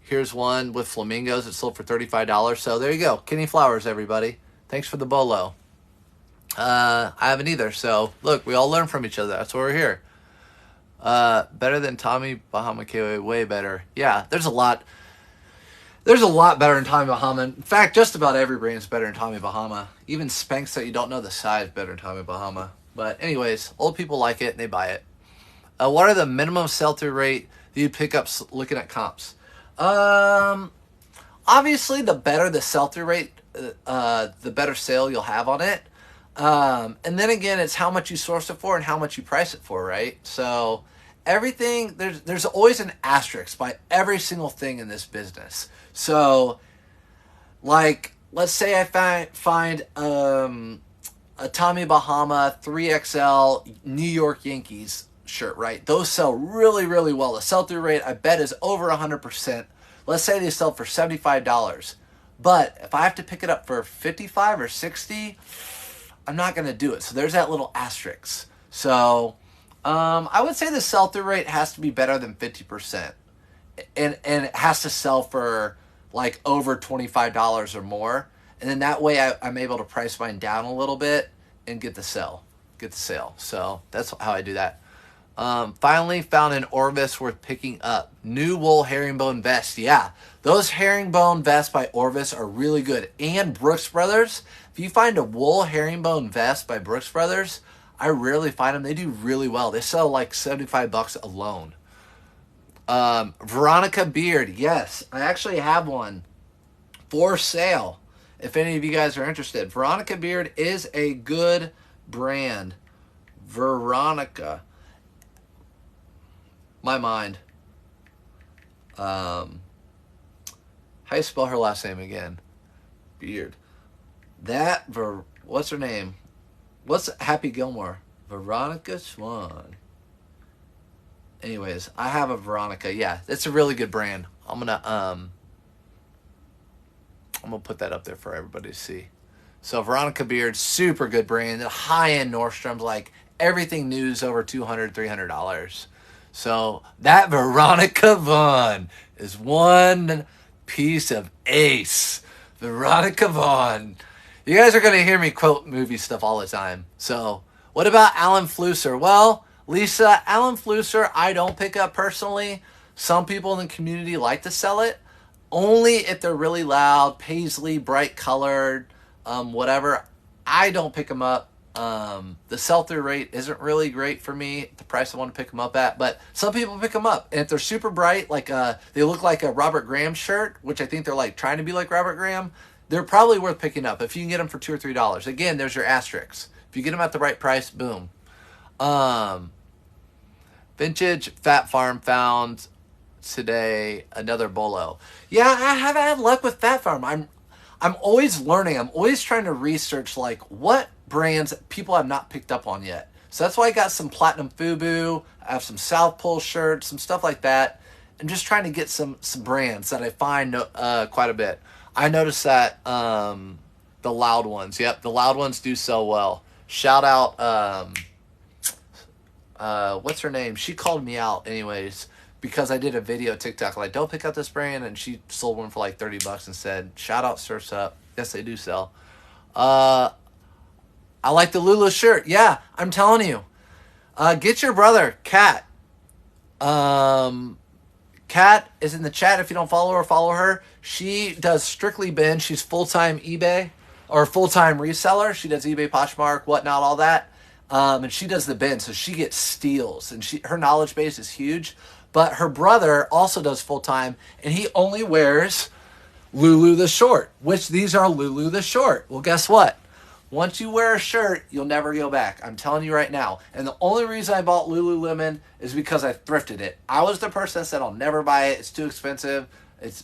[SPEAKER 1] Here's one with flamingos. It sold for $35. So there you go. Kenny Flowers, everybody. Thanks for the bolo. I haven't either. So look, we all learn from each other. That's why we're here. Better than Tommy Bahama KOA, way better. Yeah, there's a lot. There's a lot better than Tommy Bahama. In fact, just about every brand is better than Tommy Bahama. Even Spanx that you don't know the size better than Tommy Bahama. But anyways, old people like it and they buy it. What are the minimum sell-through rate that you pick up looking at comps? Um, Obviously, the better the sell-through rate, the better sale you'll have on it. And then again, it's how much you source it for and how much you price it for, right? So everything there's always an asterisk by every single thing in this business. So, like, let's say I find a Tommy Bahama 3XL New York Yankees shirt, right? Those sell really, really well. The sell-through rate, I bet, is over 100%. Let's say they sell for $75. But if I have to pick it up for 55 or 60, I'm not going to do it. So there's that little asterisk. So I would say the sell-through rate has to be better than 50%. And it has to sell for like over $25 or more. And then that way I'm able to price mine down a little bit and get the sale. So that's how I do that. Finally found an Orvis worth picking up. New wool herringbone vest. Yeah, those herringbone vests by Orvis are really good. And Brooks Brothers. If you find a wool herringbone vest by Brooks Brothers, I rarely find them. They do really well. They sell like $75 alone. Veronica Beard. Yes, I actually have one for sale. If any of you guys are interested, Veronica Beard is a good brand. Veronica. My mind. How you spell her last name again? Beard. What's her name? What's Happy Gilmore? Veronica Swan. Anyways, I have a Veronica. Yeah, it's a really good brand. I'm gonna put that up there for everybody to see. So Veronica Beard, super good brand. High end Nordstrom's, like everything new is over $200, $300. So that Veronica Vaughn is one piece of ace. Veronica Vaughn. You guys are going to hear me quote movie stuff all the time. So what about Alan Flusser? Well, Lisa, Alan Flusser, I don't pick up personally. Some people in the community like to sell it. Only if they're really loud, paisley, bright colored, whatever. I don't pick them up. The sell-through rate isn't really great for me, the price I want to pick them up at, but some people pick them up. And if they're super bright, like they look like a Robert Graham shirt, which I think they're like trying to be like Robert Graham, they're probably worth picking up if you can get them for $2 or $3. Again, there's your asterisks. If you get them at the right price, boom. Vintage Fat Farm found today another bolo. Yeah, I haven't had luck with Fat Farm. I'm always learning. I'm always trying to research like what brands people have not picked up on yet. So that's why I got some Platinum Fubu. I have some South Pole shirts, some stuff like that. And just trying to get some brands that I find quite a bit. I noticed that the Loud ones. Yep, the Loud ones do sell well. Shout out, what's her name? She called me out anyways because I did a video TikTok like, don't pick up this brand, and she sold one for like $30 and said, shout out Surf's Up. Yes, they do sell. I like the Lulu shirt. Yeah, I'm telling you. Get your brother, Kat. Kat is in the chat. If you don't follow her, follow her. She does strictly bin. She's full-time eBay or full-time reseller. She does eBay, Poshmark, whatnot, all that. And she does the bin, so she gets steals. And her knowledge base is huge. But her brother also does full-time, and he only wears Lulu the short, which these are Lulu the short. Well, guess what? Once you wear a shirt, you'll never go back. I'm telling you right now. And the only reason I bought Lululemon is because I thrifted it. I was the person that said I'll never buy it. It's too expensive.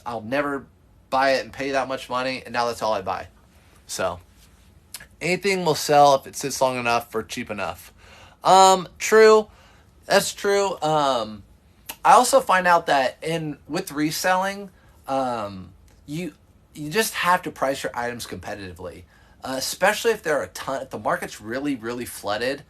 [SPEAKER 1] I'll never buy it and pay that much money. And now that's all I buy. So anything will sell if it sits long enough for cheap enough. True. That's true. I also find out that with reselling, you just have to price your items competitively. Especially if there are if the market's really, really flooded.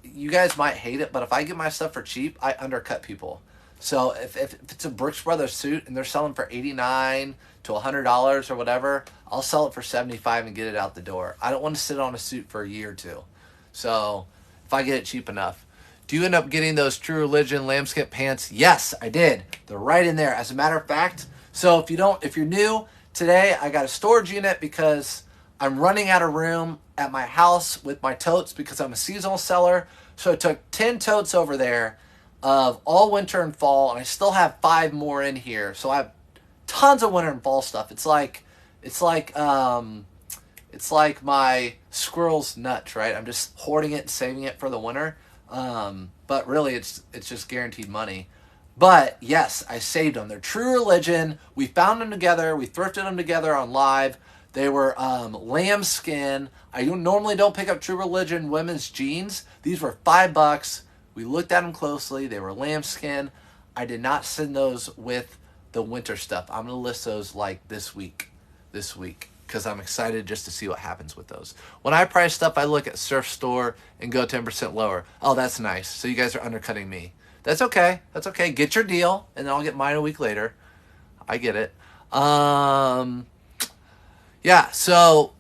[SPEAKER 1] You guys might hate it, but if I get my stuff for cheap, I undercut people. So if it's a Brooks Brothers suit and they're selling for $89 to $100 or whatever, I'll sell it for $75 and get it out the door. I don't want to sit on a suit for a year or two. So if I get it cheap enough. Do you end up getting those True Religion lambskin pants? Yes, I did. They're right in there. As a matter of fact, so if you're new today, I got a storage unit because I'm running out of room at my house with my totes because I'm a seasonal seller. So I took 10 totes over there of all winter and fall, and I still have 5 more in here. So I have tons of winter and fall stuff. It's like my squirrel's nuts, right? I'm just hoarding it and saving it for the winter. But really, it's just guaranteed money. But yes, I saved them. They're True Religion. We found them together. We thrifted them together on live. They were lambskin. I normally don't pick up True Religion women's jeans. These were $5. We looked at them closely. They were lambskin. I did not send those with the winter stuff. I'm gonna list those like this week, because I'm excited just to see what happens with those. When I price stuff, I look at Surf Store and go 10% lower. Oh, that's nice. So you guys are undercutting me. That's okay. That's okay. Get your deal, and then I'll get mine a week later. I get it. Yeah, so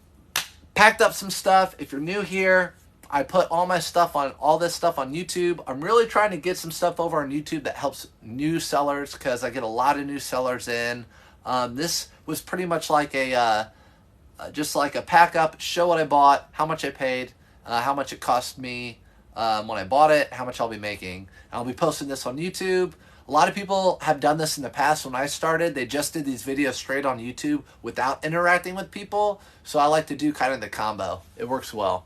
[SPEAKER 1] packed up some stuff. If you're new here, I put all this stuff on YouTube. I'm really trying to get some stuff over on YouTube that helps new sellers because I get a lot of new sellers in. This was pretty much like just like a pack up, show what I bought, how much I paid, how much it cost me when I bought it, how much I'll be making. I'll be posting this on YouTube. A lot of people have done this in the past. When I started, they just did these videos straight on YouTube without interacting with people. So I like to do kind of the combo. It works well.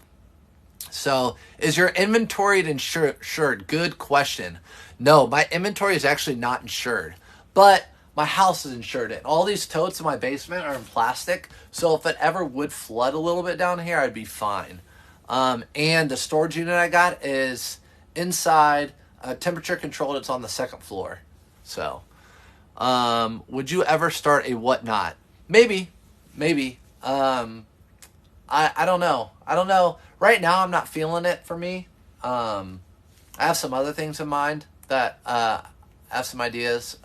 [SPEAKER 1] So is your inventory insured? Good question. No, my inventory is actually not insured, but my house is insured. And all these totes in my basement are in plastic. So if it ever would flood a little bit down here, I'd be fine. And the storage unit I got is inside, temperature controlled. It's on the 2nd floor. So, would you ever start a whatnot? Maybe. I don't know. Right now, I'm not feeling it for me. I have some other things in mind that I have some ideas.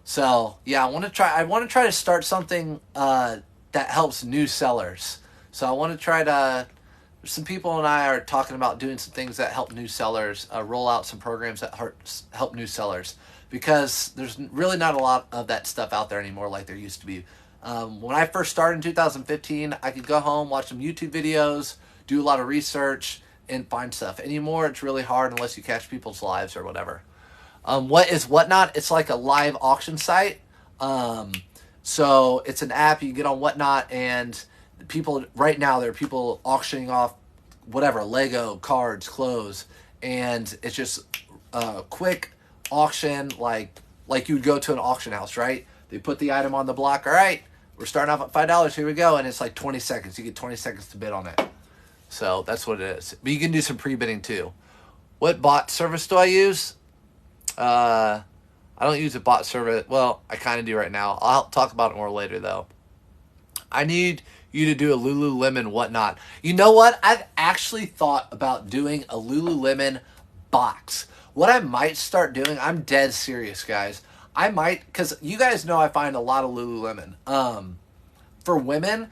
[SPEAKER 1] So yeah, I want to try to start something that helps new sellers. So I want to try to. Some people and I are talking about doing some things that help new sellers, roll out some programs that help new sellers, because there's really not a lot of that stuff out there anymore like there used to be. When I first started in 2015, I could go home, watch some YouTube videos, do a lot of research, and find stuff. Anymore, it's really hard unless you catch people's lives or whatever. What is Whatnot? It's like a live auction site. So it's an app you get on Whatnot, and people right now there are people auctioning off whatever, Lego, cards, clothes, and it's just a quick auction like you would go to an auction house, right? They put the item on the block. All right, we're starting off at $5. Here we go, and it's like 20 seconds. You get 20 seconds to bid on it. So that's what it is. But you can do some pre-bidding too. What bot service do I use? I don't use a bot service. Well, I kind of do right now. I'll talk about it more later, though. I need you to do a Lululemon Whatnot. You know what? I've actually thought about doing a Lululemon box. What I might start doing, I'm dead serious, guys. I might, because you guys know I find a lot of Lululemon. For women,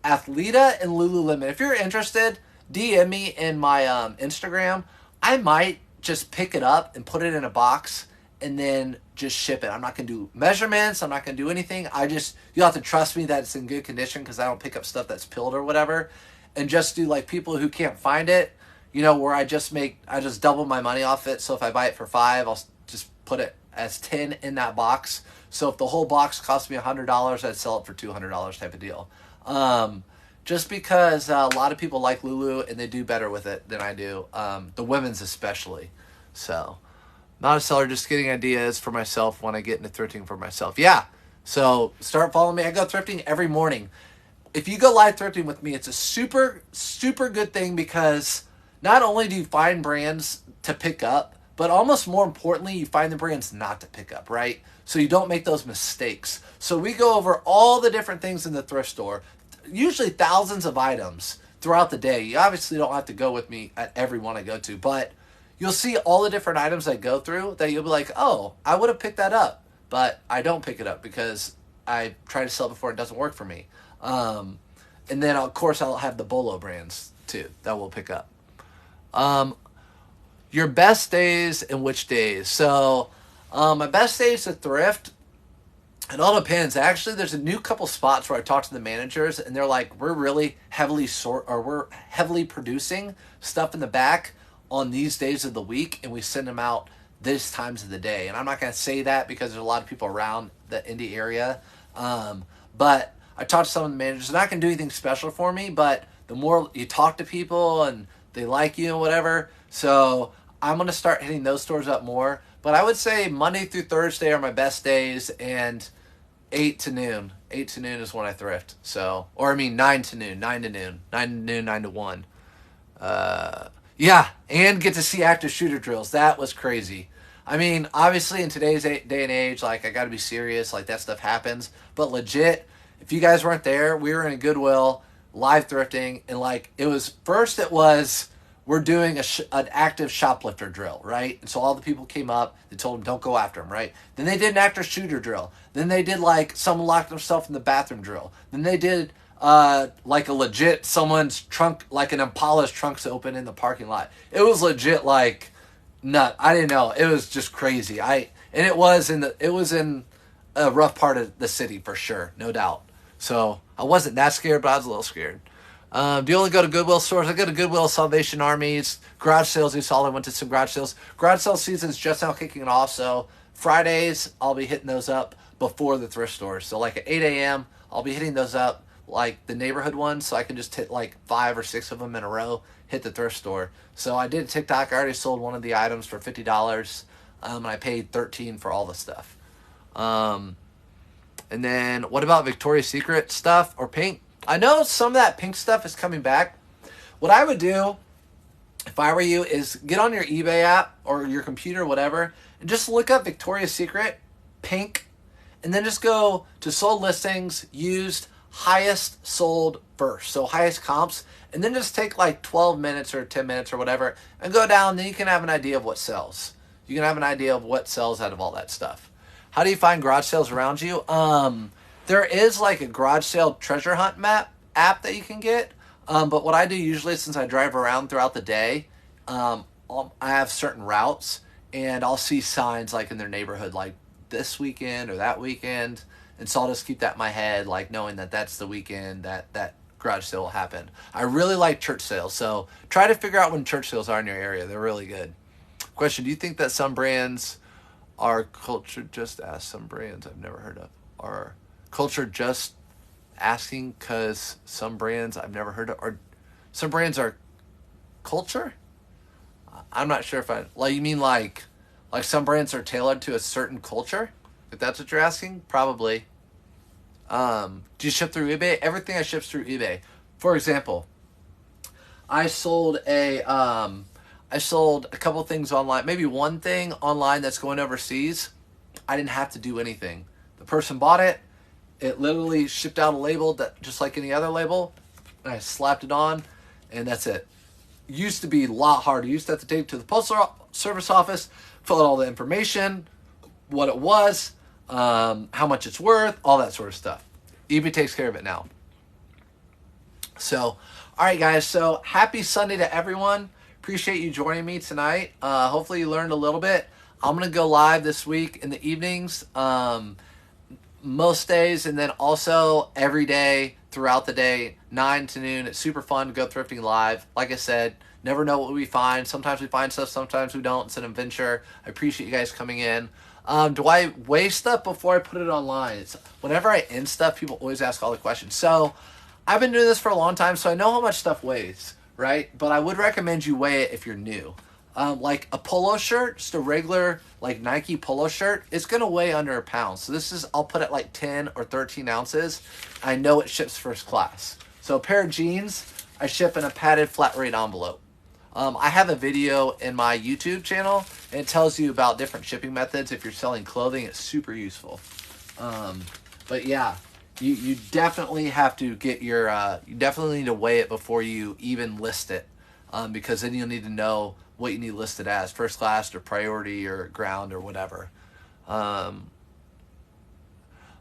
[SPEAKER 1] Athleta and Lululemon. If you're interested, DM me in my Instagram. I might just pick it up and put it in a box and then just ship it. I'm not going to do measurements. I'm not going to do anything. You'll have to trust me that it's in good condition, because I don't pick up stuff that's pilled or whatever. And just do like people who can't find it, where I just double my money off it. So if I buy it for $5, I'll just put it as 10 in that box. So if the whole box cost me $100, I'd sell it for $200 type of deal. Just because a lot of people like Lulu and they do better with it than I do. The women's especially. So, not a seller, just getting ideas for myself when I get into thrifting for myself. Yeah. So start following me. I go thrifting every morning. If you go live thrifting with me, it's a super, super good thing, because not only do you find brands to pick up, but almost more importantly, you find the brands not to pick up, right? So you don't make those mistakes. So we go over all the different things in the thrift store, usually thousands of items throughout the day. You obviously don't have to go with me at every one I go to, but you'll see all the different items I go through that you'll be like, oh, I would have picked that up, but I don't pick it up because I try to sell it before it doesn't work for me. And then, of course, I'll have the Bolo brands, too, that we'll pick up. Your best days and which days? So, my best days to thrift. It all depends. Actually, there's a new couple spots where I talk to the managers, and they're like, "We're really we're heavily producing stuff in the back on these days of the week, and we send them out these times of the day." And I'm not going to say that because there's a lot of people around the Indy area, but I talked to some of the managers. They're not going to do anything special for me, but the more you talk to people and they like you and whatever, so I'm going to start hitting those stores up more. But I would say Monday through Thursday are my best days, and 8 to noon. 8 to noon is when I thrift. So, or I mean 9 to noon, 9 to noon, 9 to noon, 9 to 1. Yeah, and get to see active shooter drills. That was crazy. I mean, obviously in today's day and age, like I got to be serious. Like that stuff happens, but legit, if you guys weren't there, we were in Goodwill live thrifting, and like it was first. It was we're doing an active shoplifter drill, right? And so all the people came up. They told them don't go after them, right? Then they did an active shooter drill. Then they did like someone locked themselves in the bathroom drill. Then they did like a legit someone's trunk, like an Impala's trunks open in the parking lot. It was legit like nut. I didn't know. It was just crazy. And it was in a rough part of the city for sure, no doubt. So I wasn't that scared, but I was a little scared. Do you only go to Goodwill stores? I go to Goodwill, Salvation Armies, garage sales. You saw I went to some garage sales. Garage sale season's just now kicking it off, so Fridays I'll be hitting those up before the thrift stores. So like at 8 a.m. I'll be hitting those up, like the neighborhood ones, so I can just hit like 5 or 6 of them in a row, hit the thrift store. So I did TikTok. I already sold one of the items for $50, and I paid $13 for all the stuff. Um, and then what about Victoria's Secret stuff or pink? I know some of that pink stuff is coming back. What I would do if I were you is get on your eBay app or your computer, whatever, and just look up Victoria's Secret pink, and then just go to sold listings, used, highest sold first. So highest comps, and then just take like 12 minutes or 10 minutes or whatever and go down. Then you can have an idea of what sells. You can have an idea of what sells out of all that stuff. How do you find garage sales around you? There is like a garage sale treasure hunt map app that you can get. But what I do usually, since I drive around throughout the day, I have certain routes, and I'll see signs like in their neighborhood, like this weekend or that weekend. And so I'll just keep that in my head, like knowing that that's the weekend that garage sale will happen. I really like church sales, so try to figure out when church sales are in your area. They're really good. Question: do you think that some brands are culture? Just ask some brands I've never heard of. Are culture just asking because some brands I've never heard of, or some brands are culture? I'm not sure if I like. You mean like some brands are tailored to a certain culture? If that's what you're asking, probably. Do you ship through eBay? Everything I ship through eBay. For example, I sold I sold a couple things online, maybe one thing online that's going overseas. I didn't have to do anything. The person bought it. It literally shipped out a label that just like any other label, and I slapped it on, and that's it. Used to be a lot harder. You used to have to take it to the postal service office, fill out all the information, what it was, how much it's worth, all that sort of stuff. eBay takes care of it now. So, all right, guys. So happy Sunday to everyone. Appreciate you joining me tonight. Hopefully you learned a little bit. I'm gonna go live this week in the evenings, most days, and then also every day throughout the day, 9 to noon. It's super fun to go thrifting live. Like I said, never know what we find. Sometimes we find stuff, sometimes we don't. It's an adventure. I appreciate you guys coming in. Do I weigh stuff before I put it online? Whenever I end stuff, people always ask all the questions. So I've been doing this for a long time, so I know how much stuff weighs, right? But I would recommend you weigh it if you're new. Like a polo shirt, just a regular like Nike polo shirt, it's gonna weigh under a pound. So this is, I'll put it like 10 or 13 ounces. I know it ships first class. So a pair of jeans, I ship in a padded flat rate envelope. I have a video in my YouTube channel, and it tells you about different shipping methods. If you're selling clothing, it's super useful. But yeah, you definitely have to get your, you definitely need to weigh it before you even list it. Because then you'll need to know what you need listed as, first class or priority or ground or whatever.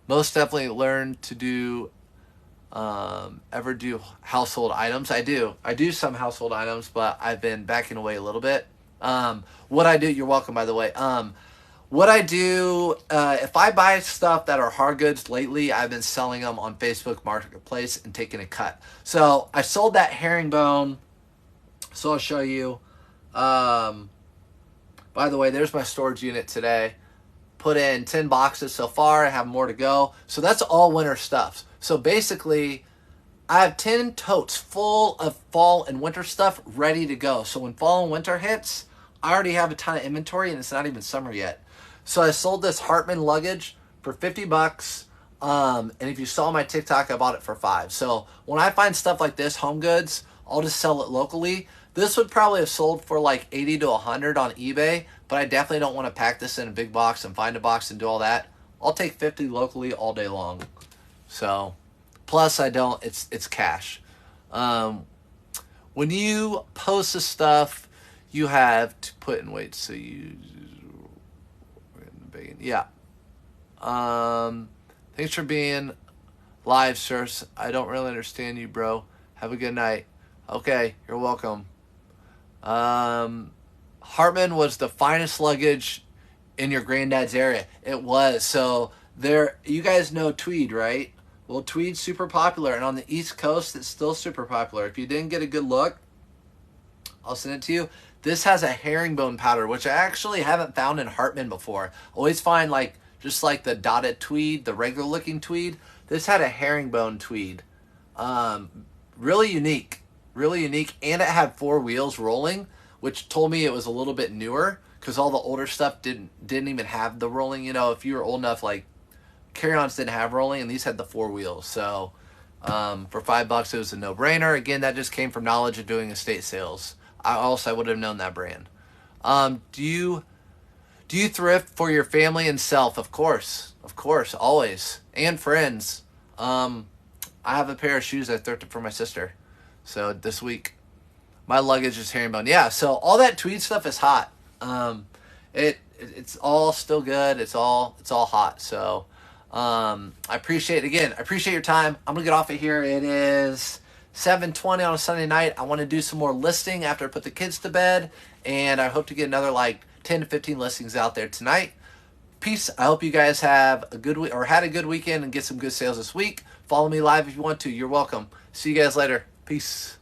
[SPEAKER 1] Most definitely learn to do, ever do household items. I do some household items, but I've been backing away a little bit. What I do, you're welcome, by the way. What I do, if I buy stuff that are hard goods lately, I've been selling them on Facebook Marketplace and taking a cut. So I sold that herringbone. So I'll show you. Um, by the way, there's my storage unit today. Put in 10 boxes so far. I have more to go. So that's all winter stuff. So basically, I have 10 totes full of fall and winter stuff ready to go. So when fall and winter hits, I already have a ton of inventory and it's not even summer yet. So I sold this Hartman luggage for 50 bucks. And if you saw my TikTok, I bought it for 5. So when I find stuff like this, home goods, I'll just sell it locally. This would probably have sold for like 80 to 100 on eBay, but I definitely don't want to pack this in a big box and find a box and do all that. I'll take 50 locally all day long. So, plus I don't, it's cash. Um, when you post the stuff, you have to put in weight. So you, yeah. Thanks for being live, sirs. I don't really understand you, bro. Have a good night. Okay, you're welcome. Hartman was the finest luggage in your granddad's area. It was. So there, you guys know Tweed, right? Well, Tweed's super popular, and on the East Coast, it's still super popular. If you didn't get a good look, I'll send it to you. This has a herringbone powder, which I actually haven't found in Hartman before. Always find like just like the dotted tweed, the regular looking tweed. This had a herringbone tweed. Really unique, really unique, and it had 4 wheels rolling, which told me it was a little bit newer because all the older stuff didn't even have the rolling. You know, if you were old enough, like carry-ons didn't have rolling, and these had the 4 wheels. So for $5, it was a no-brainer. Again, that just came from knowledge of doing estate sales. I would have known that brand. Do you thrift for your family and self? Of course, always, and friends. I have a pair of shoes I thrifted for my sister. So this week, my luggage is herringbone. Yeah, so all that tweed stuff is hot. It's all still good. It's all hot. So I appreciate it. Again, I appreciate your time. I'm gonna get off of here. It is 7:20 on a Sunday night. I want to do some more listing after I put the kids to bed, and I hope to get another like 10 to 15 listings out there tonight. Peace. I hope you guys have a good week or had a good weekend and get some good sales this week. Follow me live if you want to. You're welcome. See you guys later. Peace.